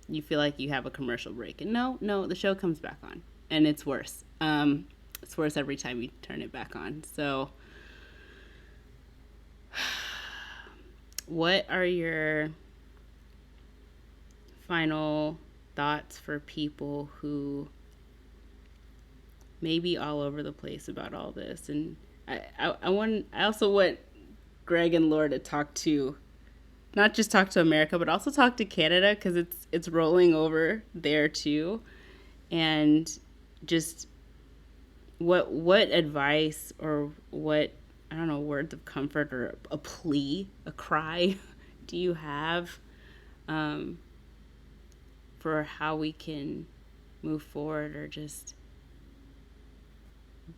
you feel like you have a commercial break, and no, the show comes back on, and it's worse. It's worse every time you turn it back on. So, what are your final thoughts for people who may be all over the place about all this? And I also want Greg and Laura to talk to, not just talk to America, but also talk to Canada, because it's rolling over there too, and just what advice or what, I don't know, words of comfort or a plea, a cry do you have for how we can move forward, or just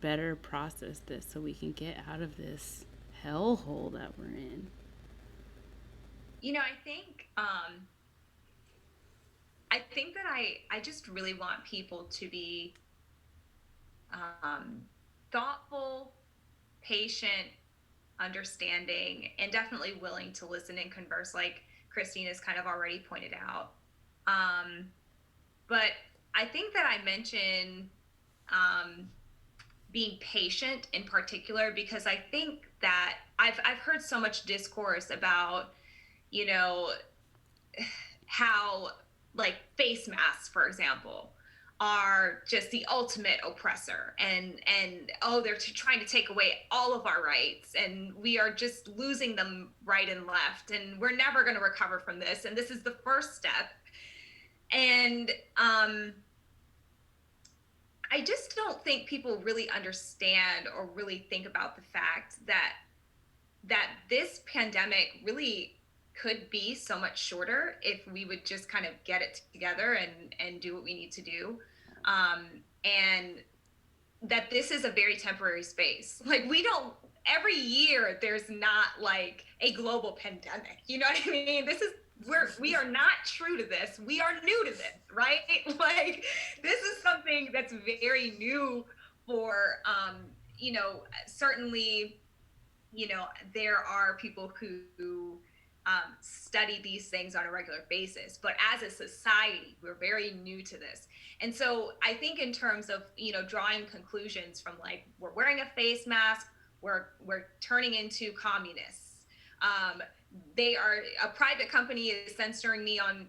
better process this so we can get out of this hellhole that we're in? I think that I just really want people to be thoughtful, patient, understanding, and definitely willing to listen and converse, like Christine has kind of already pointed out. But I think that I mentioned being patient in particular, because I think that I've heard so much discourse about, how, like, face masks, for example, are just the ultimate oppressor, and they're trying to take away all of our rights, and we are just losing them right and left, and we're never going to recover from this, and this is the first step. And I just don't think people really understand or really think about the fact that this pandemic really could be so much shorter if we would just kind of get it together and do what we need to do. And that this is a very temporary space. Like, every year there's not like a global pandemic. You know what I mean? We are not true to this. We are new to this, right? Like, this is something that's very new for, certainly, there are people who study these things on a regular basis, but as a society, we're very new to this. And so I think in terms of, drawing conclusions from, like, we're wearing a face mask, we're turning into communists. A private company is censoring me on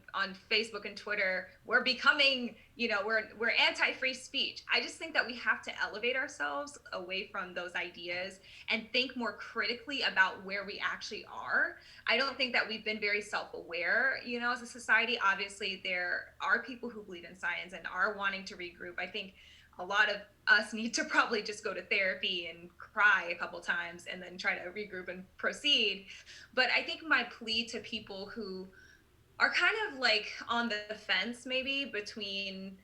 Facebook and Twitter. We're becoming, we're anti-free speech. I just think that we have to elevate ourselves away from those ideas and think more critically about where we actually are. I don't think that we've been very self-aware, as a society. Obviously, there are people who believe in science and are wanting to regroup. I think a lot of us need to probably just go to therapy and cry a couple times and then try to regroup and proceed. But I think my plea to people who are kind of like on the fence maybe between,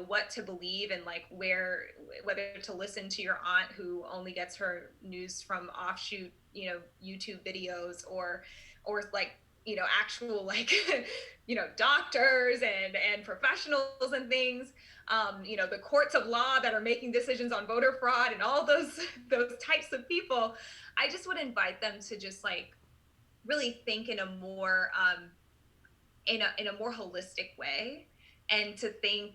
what to believe and, like, whether to listen to your aunt who only gets her news from offshoot, YouTube videos, or like, actual, like, doctors and professionals and things, the courts of law that are making decisions on voter fraud and all those types of people. I just would invite them to just, like, really think in a more in a more holistic way, and to think,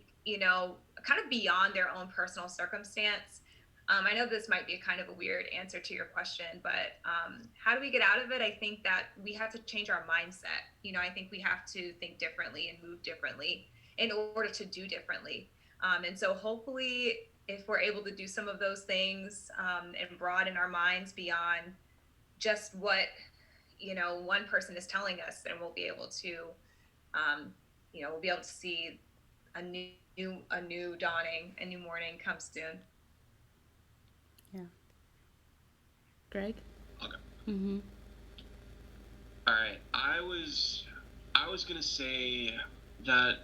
kind of beyond their own personal circumstance. I know this might be kind of a weird answer to your question, but how do we get out of it? I think that we have to change our mindset. I think we have to think differently and move differently in order to do differently. And so hopefully, if we're able to do some of those things and broaden our minds beyond just what, one person is telling us, then we'll be able to, we'll be able to see a new dawning, a new morning come soon. Yeah. Greg? Okay. Mm-hmm. All right. I was gonna say that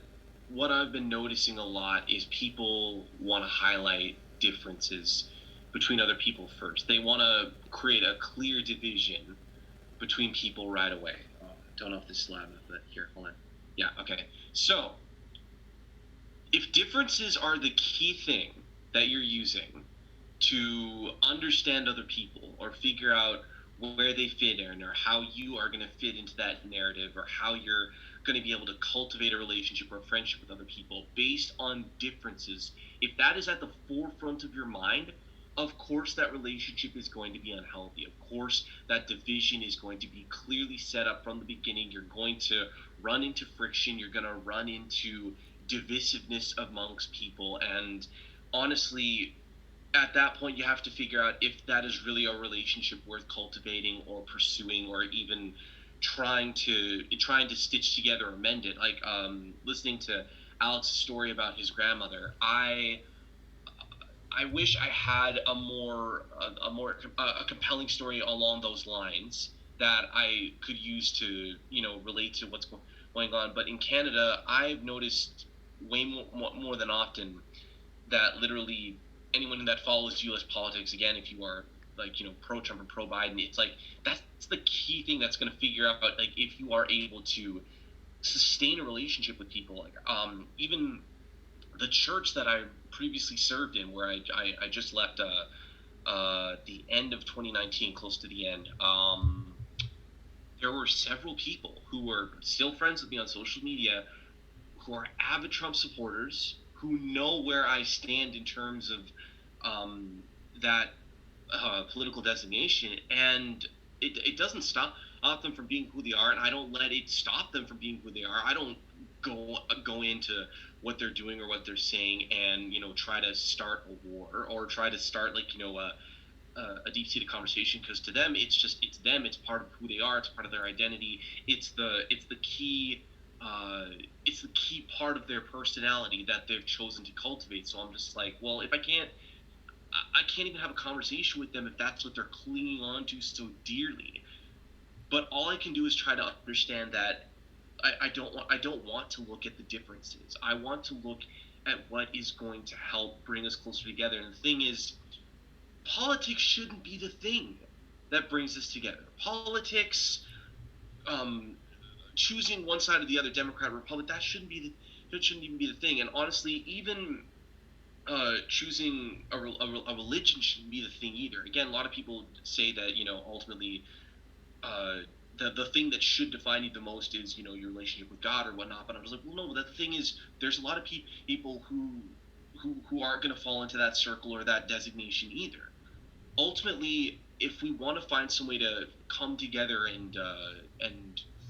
what I've been noticing a lot is people want to highlight differences between other people first. They want to create a clear division between people right away. Don't know if this is loud enough, but here, hold on. Yeah, okay. So, if differences are the key thing that you're using to understand other people or figure out where they fit in, or how you are going to fit into that narrative, or how you're going to be able to cultivate a relationship or a friendship with other people based on differences, if that is at the forefront of your mind, of course that relationship is going to be unhealthy. Of course that division is going to be clearly set up from the beginning. You're going to run into friction. You're going to run into divisiveness amongst people. And honestly, at that point you have to figure out if that is really a relationship worth cultivating or pursuing, or even trying to stitch together or mend it. Like listening to Alex's story about his grandmother, I wish I had a more compelling story along those lines that I could use to relate to what's going on. But in Canada, I've noticed way more than often that literally anyone that follows U.S. politics, again, if you are pro Trump or pro Biden, it's like that's the key thing that's going to figure out like if you are able to sustain a relationship with people. Like even the church that I previously served in, where I just left the end of 2019, close to the end. There were several people who were still friends with me on social media, who are avid Trump supporters, who know where I stand in terms of that political designation, and it doesn't stop them from being who they are, and I don't let it stop them from being who they are. I don't go into what they're doing or what they're saying and try to start a war or try to start a deep-seated conversation, because to them it's them, it's part of who they are, it's part of their identity, it's the key part of their personality that they've chosen to cultivate. So I'm just like, well, if I can't even have a conversation with them if that's what they're clinging on to so dearly. But all I can do is try to understand that I don't want to look at the differences. I want to look at what is going to help bring us closer together. And the thing is, politics shouldn't be the thing that brings us together. Politics, choosing one side or the other, Democrat, Republican, that shouldn't even be the thing. And honestly, even choosing a religion shouldn't be the thing either. Again, a lot of people say that ultimately the thing that should define you the most is your relationship with God or whatnot. But I was like, well, no. The thing is, there's a lot of people who aren't going to fall into that circle or that designation either. Ultimately, if we want to find some way to come together and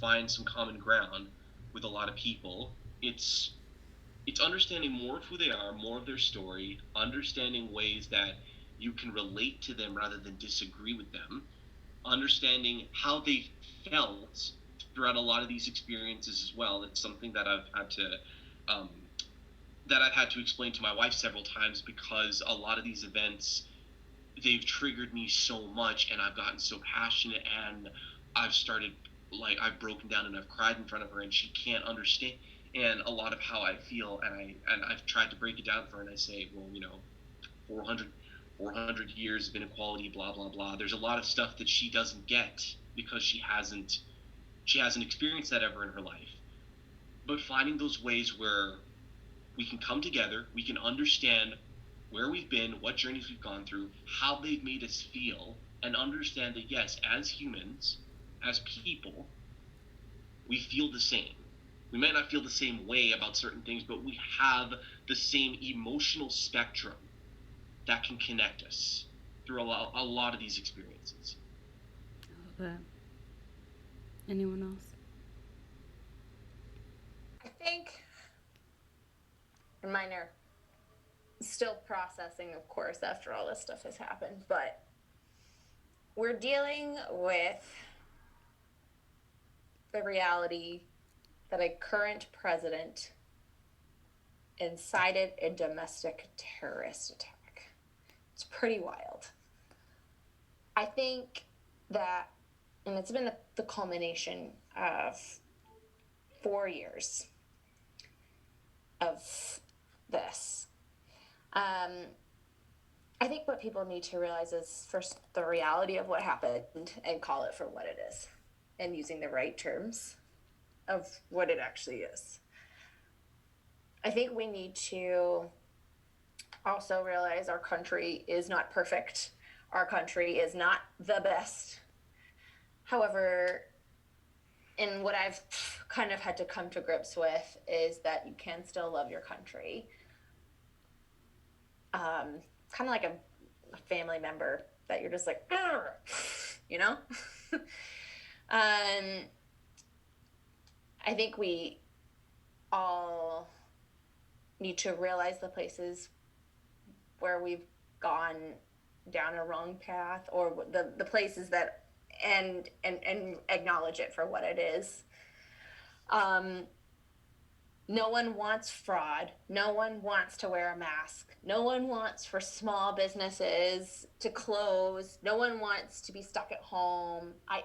find some common ground with a lot of people, it's understanding more of who they are, more of their story, understanding ways that you can relate to them rather than disagree with them, understanding how they felt throughout a lot of these experiences as well. It's something that I've had to explain to my wife several times, because a lot of these events, they've triggered me so much, and I've gotten so passionate, and I've broken down and I've cried in front of her, and she can't understand and a lot of how I feel, and I've tried to break it down for her, and I say, well, 400 years of inequality, blah blah blah. There's a lot of stuff that she doesn't get because she hasn't experienced that ever in her life. But finding those ways where we can come together, we can understand where we've been, what journeys we've gone through, how they've made us feel, and understand that yes, as humans, as people, we feel the same. We might not feel the same way about certain things, but we have the same emotional spectrum that can connect us through a lot of these experiences. I love that. Anyone else? I think mine are still processing, of course, after all this stuff has happened, but we're dealing with the reality that a current president incited a domestic terrorist attack. It's pretty wild. I think that, and it's been the culmination of 4 years of this. I think what people need to realize is first the reality of what happened and call it for what it is, and using the right terms of what it actually is. I think we need to also realize our country is not perfect. Our country is not the best. However, and what I've kind of had to come to grips with is that you can still love your country. Kind of like a family member that you're just like, I think we all need to realize the places where we've gone down a wrong path, or the places that and acknowledge it for what it is. No one wants fraud. No one wants to wear a mask. No one wants for small businesses to close. No one wants to be stuck at home. I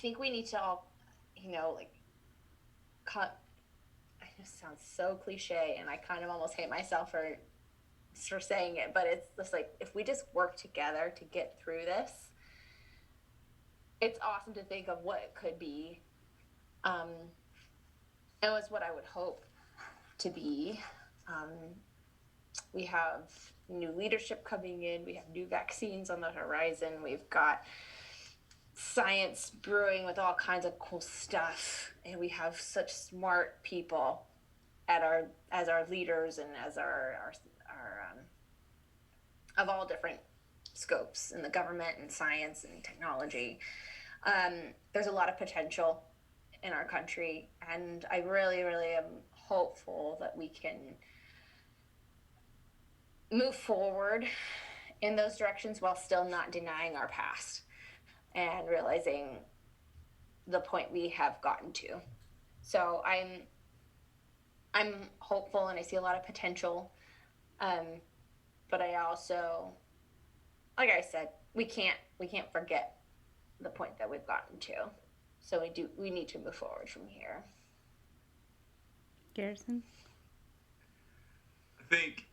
think we need to all, like, cut. It just sounds so cliche, and I kind of almost hate myself for saying it, but it's just like, if we just work together to get through this, it's awesome to think of what it could be. It was what I would hope to be. We have new leadership coming in. We have new vaccines on the horizon. We've got science brewing with all kinds of cool stuff, and we have such smart people as our leaders and as our of all different scopes in the government and science and technology. There's a lot of potential in our country, and I really, really am hopeful that we can move forward in those directions while still not denying our past and realizing the point we have gotten to. So I'm hopeful, and I see a lot of potential, but I also, like I said, we can't forget the point that we've gotten to. So we need to move forward from here. Garrison? I think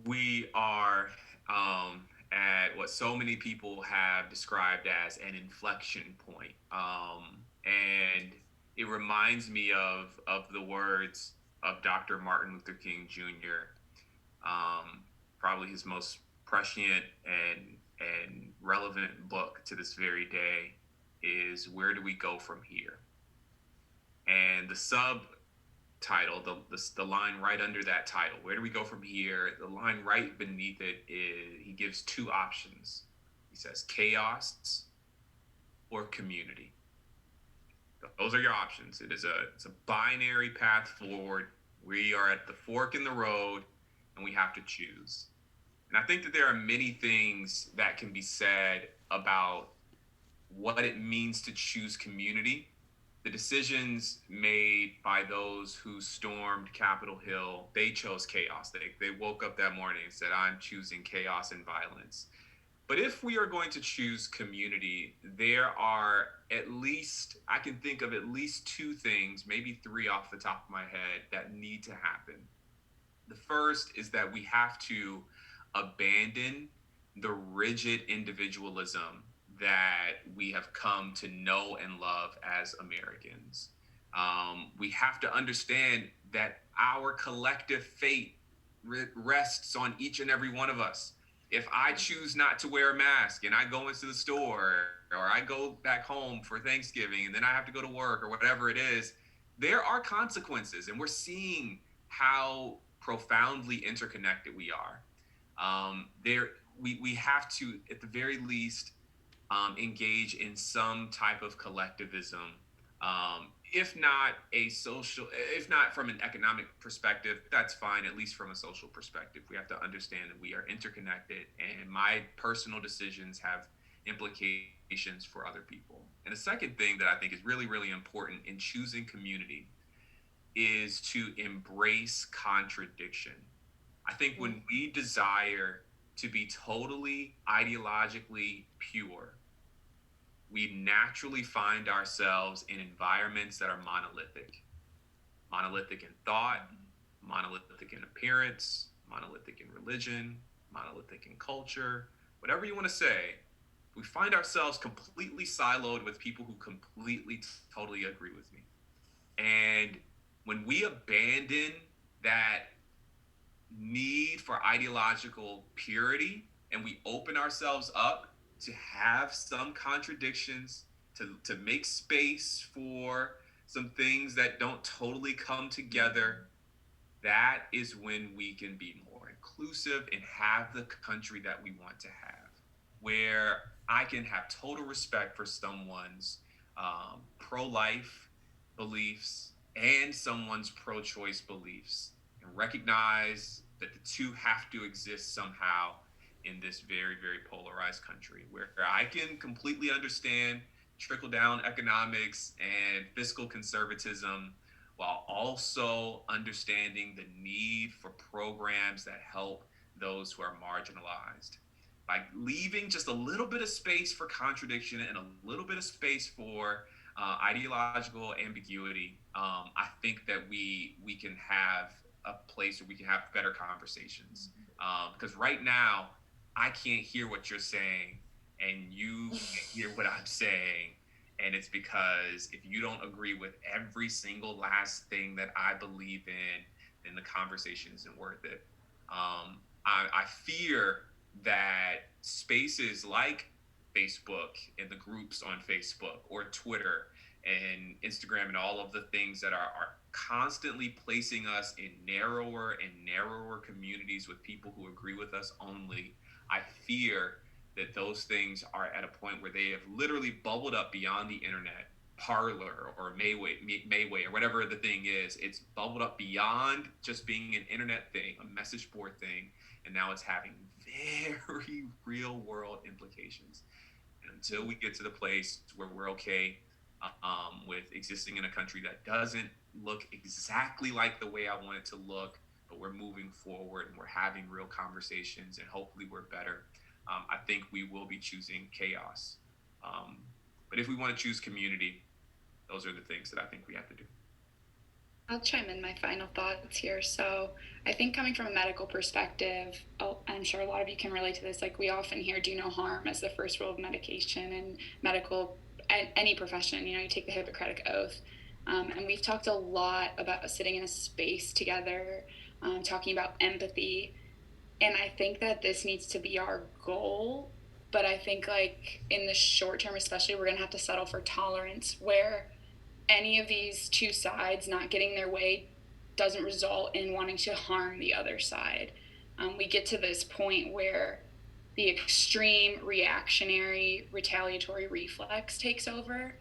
we are at what so many people have described as an inflection point. And it reminds me of the words of Dr. Martin Luther King Jr., probably his most prescient and relevant book to this very day is Where Do We Go From Here? And the subtitle, the line right under that title, Where Do We Go From Here? The line right beneath it is, he gives two options. He says chaos or community. Those are your options. It's a binary path forward. We are at the fork in the road, and we have to choose. And I think that there are many things that can be said about what it means to choose community. The decisions made by those who stormed Capitol Hill, they chose chaos. They woke up that morning and said, I'm choosing chaos and violence. But if we are going to choose community, there are I can think of at least two things, maybe three off the top of my head, that need to happen. The first is that we have to abandon the rigid individualism that we have come to know and love as Americans. We have to understand that our collective fate rests on each and every one of us. If I choose not to wear a mask and I go into the store, or I go back home for Thanksgiving and then I have to go to work or whatever it is, there are consequences, and we're seeing how profoundly interconnected we are. We have to, at the very least, engage in some type of collectivism, if not from an economic perspective, that's fine. At least from a social perspective, we have to understand that we are interconnected, and my personal decisions have implications for other people. And the second thing that I think is really, really important in choosing community is to embrace contradiction. I think when we desire to be totally ideologically pure, we naturally find ourselves in environments that are monolithic in thought, monolithic in appearance, monolithic in religion, monolithic in culture, whatever you want to say. We find ourselves completely siloed with people who completely, totally agree with me. And when we abandon that need for ideological purity and we open ourselves up to have some contradictions, to make space for some things that don't totally come together, that is when we can be more inclusive and have the country that we want to have, where I can have total respect for someone's pro-life beliefs and someone's pro-choice beliefs, and recognize that the two have to exist somehow in this very, very polarized country, where I can completely understand trickle down economics and fiscal conservatism while also understanding the need for programs that help those who are marginalized. By leaving just a little bit of space for contradiction and a little bit of space for ideological ambiguity, I think that we can have a place where we can have better conversations. Because right now, I can't hear what you're saying, and you can't hear what I'm saying. And it's because if you don't agree with every single last thing that I believe in, then the conversation isn't worth it. I fear that spaces like Facebook and the groups on Facebook or Twitter and Instagram and all of the things that are constantly placing us in narrower and narrower communities with people who agree with us only, I fear that those things are at a point where they have literally bubbled up beyond the internet, Parler or Mayway or whatever the thing is. It's bubbled up beyond just being an internet thing, a message board thing, and now it's having very real world implications. And until we get to the place where we're okay with existing in a country that doesn't look exactly like the way I want it to look, but we're moving forward and we're having real conversations and hopefully we're better, I think we will be choosing chaos. But if we want to choose community, those are the things that I think we have to do. I'll chime in my final thoughts here. So I think coming from a medical perspective, I'm sure a lot of you can relate to this. Like, we often hear do no harm as the first rule of medication and medical, any profession, you know, you take the Hippocratic Oath. And we've talked a lot about sitting in a space together, talking about empathy. And I think that this needs to be our goal. But I think, like, in the short term, especially, we're going to have to settle for tolerance, where any of these two sides not getting their way doesn't result in wanting to harm the other side. We get to this point where the extreme reactionary retaliatory reflex takes over.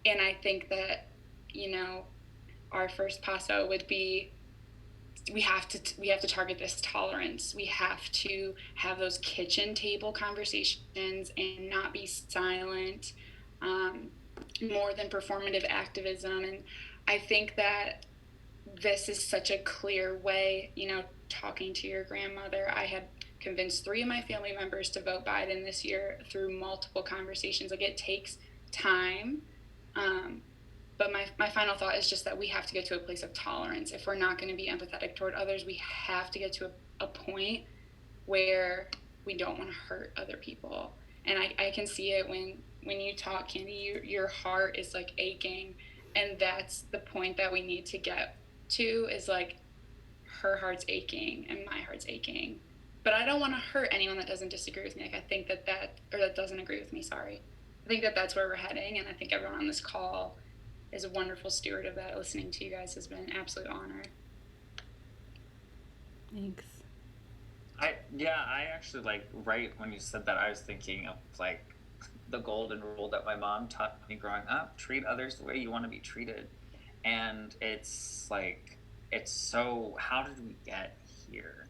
And I think that, you know, our first paso would be we have to target this tolerance. We have to have those kitchen table conversations and not be silent, more than performative activism. And I think that this is such a clear way, you know, talking to your grandmother. I had convinced 3 of my family members to vote Biden this year through multiple conversations. Like, it takes time. But my final thought is just that we have to get to a place of tolerance. If we're not going to be empathetic toward others, we have to get to a point where we don't want to hurt other people. And I can see it when you talk, Candy, your heart is like aching. And that's the point that we need to get to, is like, her heart's aching and my heart's aching. But I don't want to hurt anyone that doesn't disagree with me. Like, I think that doesn't agree with me, sorry. I think that that's where we're heading. And I think everyone on this call is a wonderful steward of that. Listening to you guys has been an absolute honor. Thanks. I actually, like, right when you said that, I was thinking of, like, the golden rule that my mom taught me growing up: treat others the way you want to be treated. And it's like, it's so, how did we get here?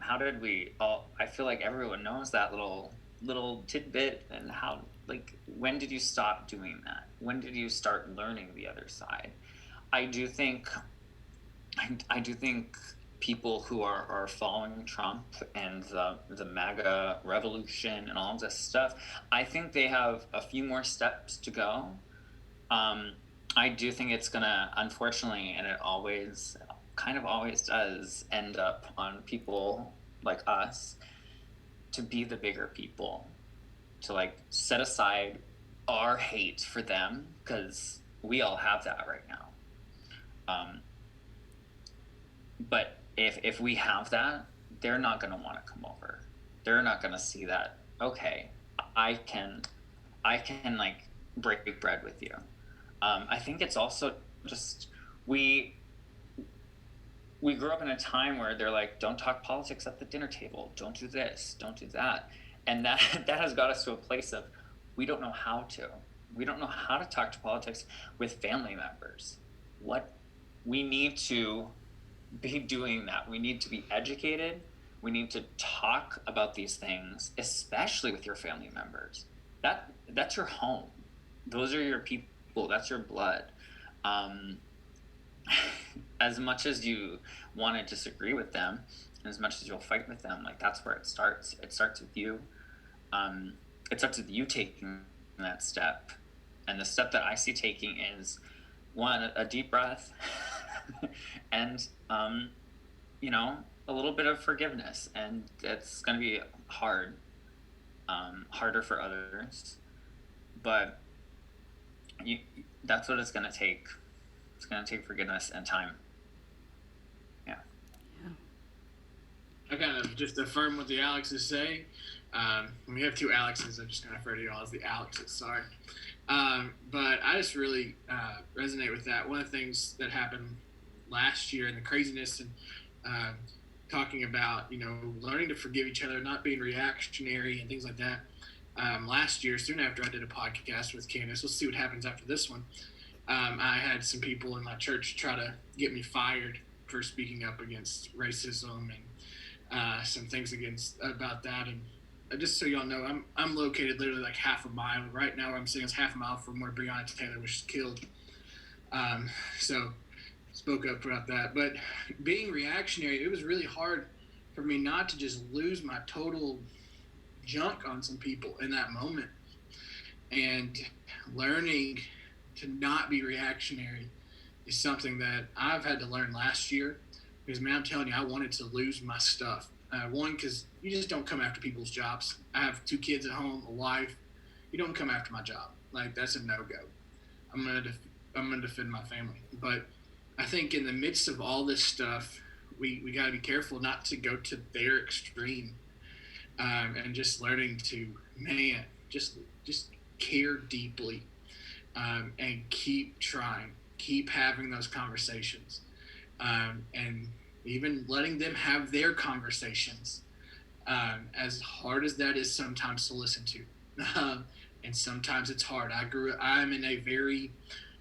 How did we all, I feel like everyone knows that little tidbit, and how, like, when did you stop doing that? When did you start learning the other side? I do think people who are following Trump and the MAGA revolution and all of this stuff, I think they have a few more steps to go. I do think it's gonna, unfortunately, and it always does, end up on people like us to be the bigger people, to, like, set aside our hate for them, because we all have that right now. But if we have that, they're not going to want to come over. They're not going to see that, okay, I can like break bread with you. I think it's also just, we grew up in a time where they're like, don't talk politics at the dinner table, don't do this, don't do that. And that has got us to a place of, we don't know how to. We don't know how to talk to politics with family members. We need to be doing that. We need to be educated. We need to talk about these things, especially with your family members. That's your home. Those are your people. That's your blood. As much as you want to disagree with them, and as much as you'll fight with them, like that's where it starts. It starts with you. It starts with you taking that step. And the step that I see taking is one, a deep breath, and you know, a little bit of forgiveness. And it's going to be hard, harder for others, but that's what it's going to take. It's going to take forgiveness and time. Yeah. I kind of just affirm what the Alexes say. We have two Alexes. I'm just going to refer to you all as the Alexes. Sorry. But I just really resonate with that. One of the things that happened last year and the craziness and talking about, you know, learning to forgive each other, not being reactionary and things like that. Last year, soon after I did a podcast with Candace, we'll see what happens after this one. I had some people in my church try to get me fired for speaking up against racism and some things about that. And just so y'all know, I'm located literally like half a mile. Right now where I'm sitting is half a mile from where Breonna Taylor was killed. So spoke up about that. But being reactionary, it was really hard for me not to just lose my total junk on some people in that moment. And learning to not be reactionary is something that I've had to learn last year. Because, man, I'm telling you, I wanted to lose my stuff. One, because you just don't come after people's jobs. I have 2 kids at home, a wife. You don't come after my job. Like, that's a no-go. I'm gonna defend my family. But I think in the midst of all this stuff, we got to be careful not to go to their extreme, and just learning to, man, just care deeply, and keep trying, keep having those conversations, and even letting them have their conversations, as hard as that is sometimes to listen to. And sometimes it's hard. I'm in a very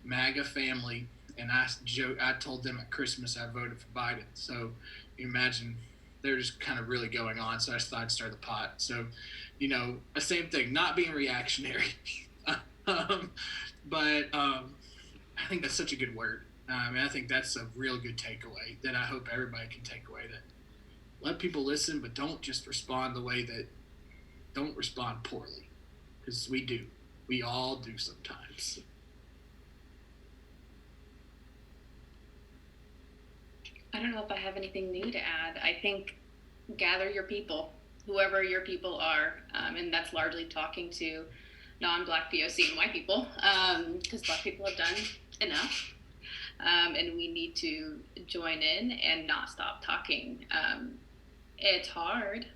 MAGA family, and I told them at Christmas I voted for Biden. So you imagine they're just kind of really going on. So I just thought I'd stir the pot. So, you know, the same thing, not being reactionary. But I think that's such a good word. And I think that's a real good takeaway that I hope everybody can take away, that let people listen, but don't just respond don't respond poorly, because we all do sometimes. I don't know if I have anything new to add. I think gather your people, whoever your people are, and that's largely talking to non-Black POC and white people, because Black people have done enough. And we need to join in and not stop talking. It's hard.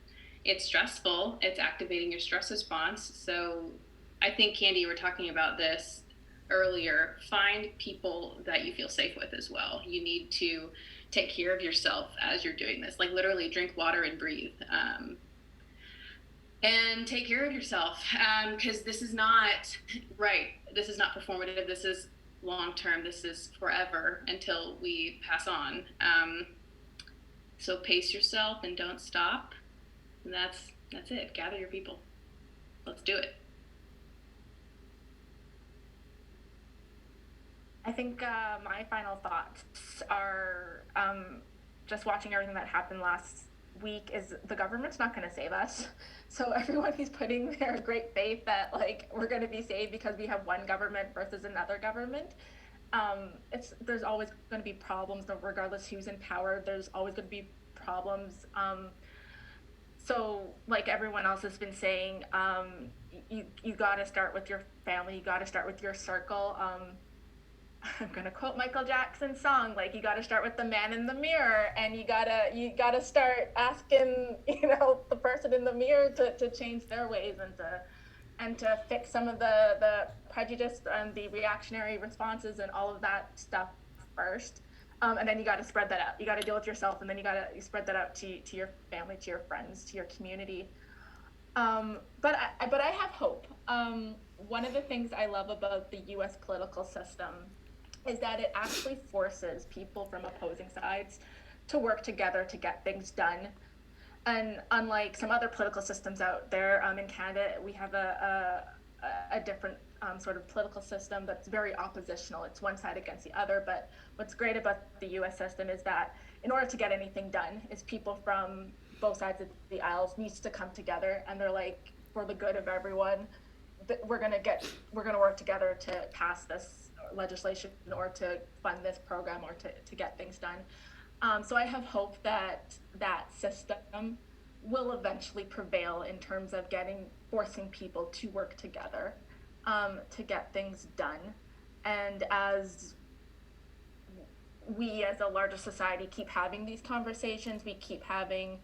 It's stressful. It's activating your stress response. So I think, Candy, you were talking about this earlier. Find people that you feel safe with as well. You need to take care of yourself as you're doing this. Like, literally drink water and breathe. And take care of yourself. Because this is not right. This is not performative. This is long-term. This is forever until we pass on. So pace yourself and don't stop. And that's it. Gather your people. Let's do it. I think my final thoughts are just watching everything that happened last week is the government's not going to save us. So everyone who's putting their great faith that like we're going to be saved because we have one government versus another government, there's always going to be problems regardless who's in power. There's always going to be problems. So like everyone else has been saying, you got to start with your family. You got to start with your circle. I'm gonna quote Michael Jackson's song, like, you gotta start with the man in the mirror, and you gotta start asking, the person in the mirror to change their ways and to fix some of the prejudice and the reactionary responses and all of that stuff first. And then you gotta spread that out. You gotta deal with yourself, and then you gotta spread that out to your family, to your friends, to your community. But I have hope. One of the things I love about the U.S. political system is that it actually forces people from opposing sides to work together to get things done. And unlike some other political systems out there, in Canada, we have a different sort of political system that's very oppositional. It's one side against the other. But what's great about the U.S. system is that in order to get anything done, is people from both sides of the aisles needs to come together, and they're like, for the good of everyone, we're gonna work together to pass this legislation or to fund this program or to get things done. So I have hope that that system will eventually prevail in terms of forcing people to work together to get things done. And as we as a larger society keep having these conversations, we keep having,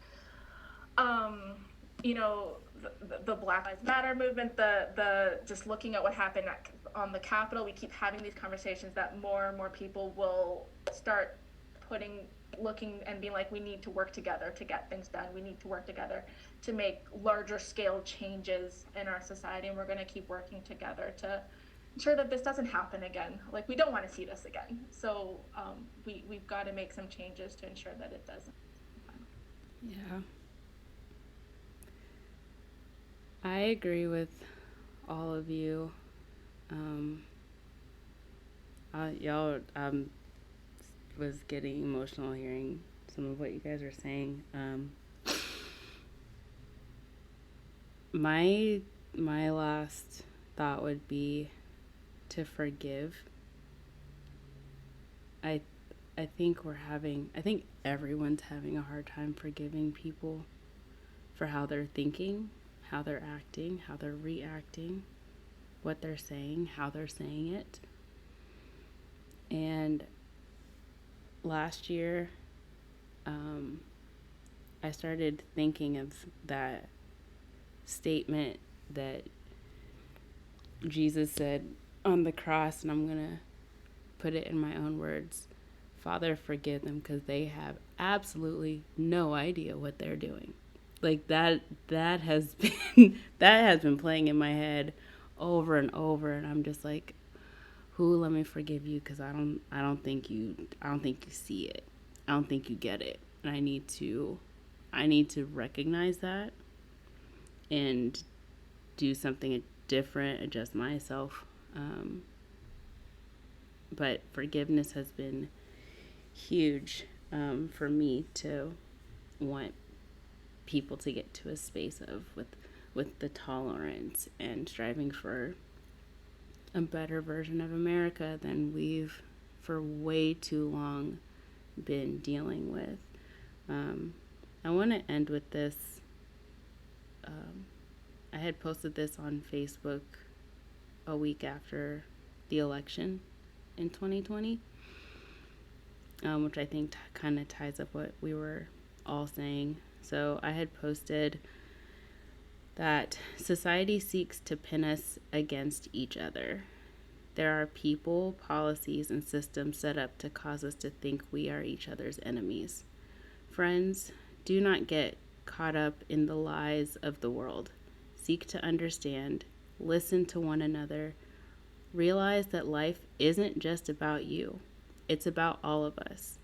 the Black Lives Matter movement, the just looking at what happened on the Capitol, we keep having these conversations that more and more people will start looking and being like, we need to work together to get things done. We need to work together to make larger scale changes in our society, and we're going to keep working together to ensure that this doesn't happen again. Like, we don't want to see this again. So we've got to make some changes to ensure that it doesn't. Yeah. I agree with all of you. Y'all, was getting emotional hearing some of what you guys were saying. My last thought would be to forgive. I think I think everyone's having a hard time forgiving people for how they're thinking, how they're acting, how they're reacting, what they're saying, how they're saying it. And last year, I started thinking of that statement that Jesus said on the cross, and I'm going to put it in my own words. Father, forgive them because they have absolutely no idea what they're doing. Like that has been playing in my head over and over, and I'm just like, who, let me forgive you because I don't think you see it. I don't think you get it. And I need to recognize that and do something different, adjust myself. But forgiveness has been huge for me to want people to get to a space of with the tolerance and striving for a better version of America than we've for way too long been dealing with. I want to end with this. I had posted this on Facebook a week after the election in 2020, which I think kind of ties up what we were all saying. So I had posted that society seeks to pin us against each other. There are people, policies, and systems set up to cause us to think we are each other's enemies. Friends, do not get caught up in the lies of the world. Seek to understand, listen to one another, realize that life isn't just about you. It's about all of us.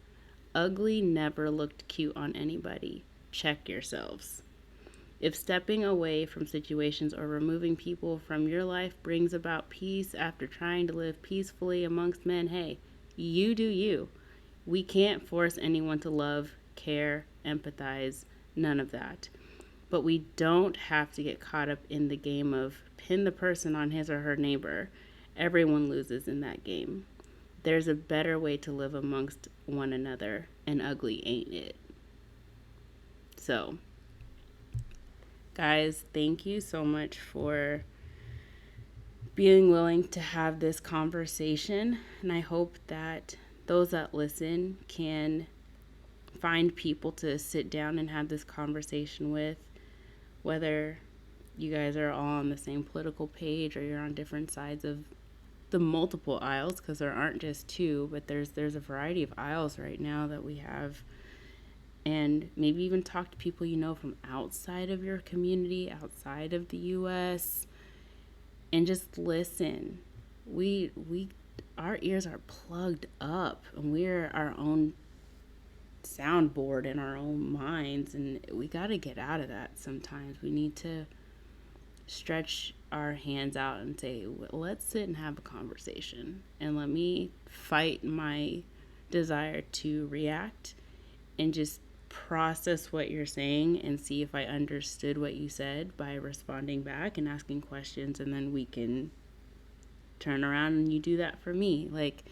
Ugly never looked cute on anybody. Check yourselves. If stepping away from situations or removing people from your life brings about peace after trying to live peacefully amongst men, hey, you do you. We can't force anyone to love, care, empathize, none of that. But we don't have to get caught up in the game of pin the person on his or her neighbor. Everyone loses in that game. There's a better way to live amongst one another, and ugly ain't it. So, guys, thank you so much for being willing to have this conversation. And I hope that those that listen can find people to sit down and have this conversation with, whether you guys are all on the same political page or you're on different sides of the multiple aisles, because there aren't just two, but there's a variety of aisles right now that we have. And maybe even talk to people you know from outside of your community, outside of the U.S., and just listen. Our ears are plugged up, and we're our own soundboard in our own minds, and we got to get out of that sometimes. We need to stretch our hands out and say, let's sit and have a conversation, and let me fight my desire to react and just process what you're saying and see if I understood what you said by responding back and asking questions, and then we can turn around and you do that for me. Like,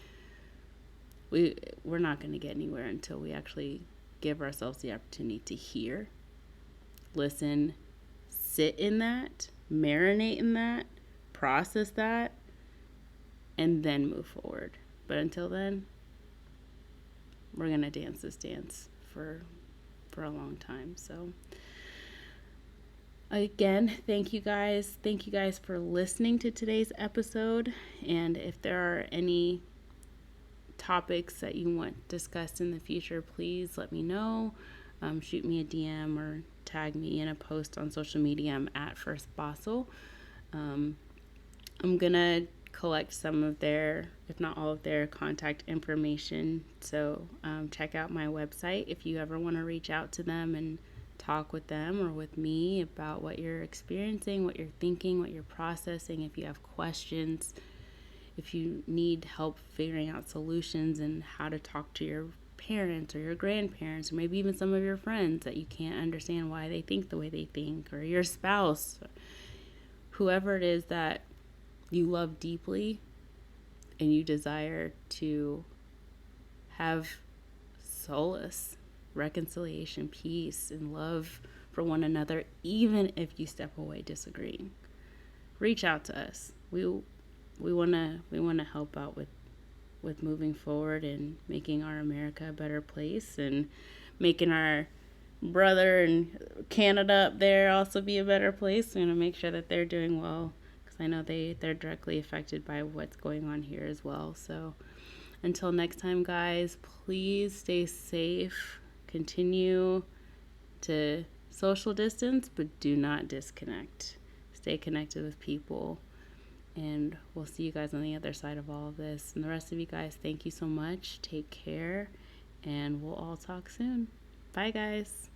we're not going to get anywhere until we actually give ourselves the opportunity to hear, listen, sit in that, marinate in that, process that, and then move forward. But until then, we're going to dance this dance for a long time. So again, thank you guys for listening to today's episode. And if there are any topics that you want discussed in the future, please let me know. Shoot me a DM or tag me in a post on social media. I'm at First Bossel. I'm gonna collect some of their, if not all of their, contact information. So check out my website if you ever want to reach out to them and talk with them or with me about what you're experiencing, what you're thinking, what you're processing. If you have questions, if you need help figuring out solutions and how to talk to your parents or your grandparents, or maybe even some of your friends that you can't understand why they think the way they think, or your spouse, whoever it is that you love deeply and you desire to have solace, reconciliation, peace, and love for one another, even if you step away disagreeing, reach out to us. We want to help out with moving forward and making our America a better place, and making our brother in Canada up there also be a better place. We're going to make sure that they're doing well, because I know they're directly affected by what's going on here as well. So until next time, guys, please stay safe. Continue to social distance, but do not disconnect. Stay connected with people. And we'll see you guys on the other side of all of this. And the rest of you guys, thank you so much. Take care. And we'll all talk soon. Bye, guys.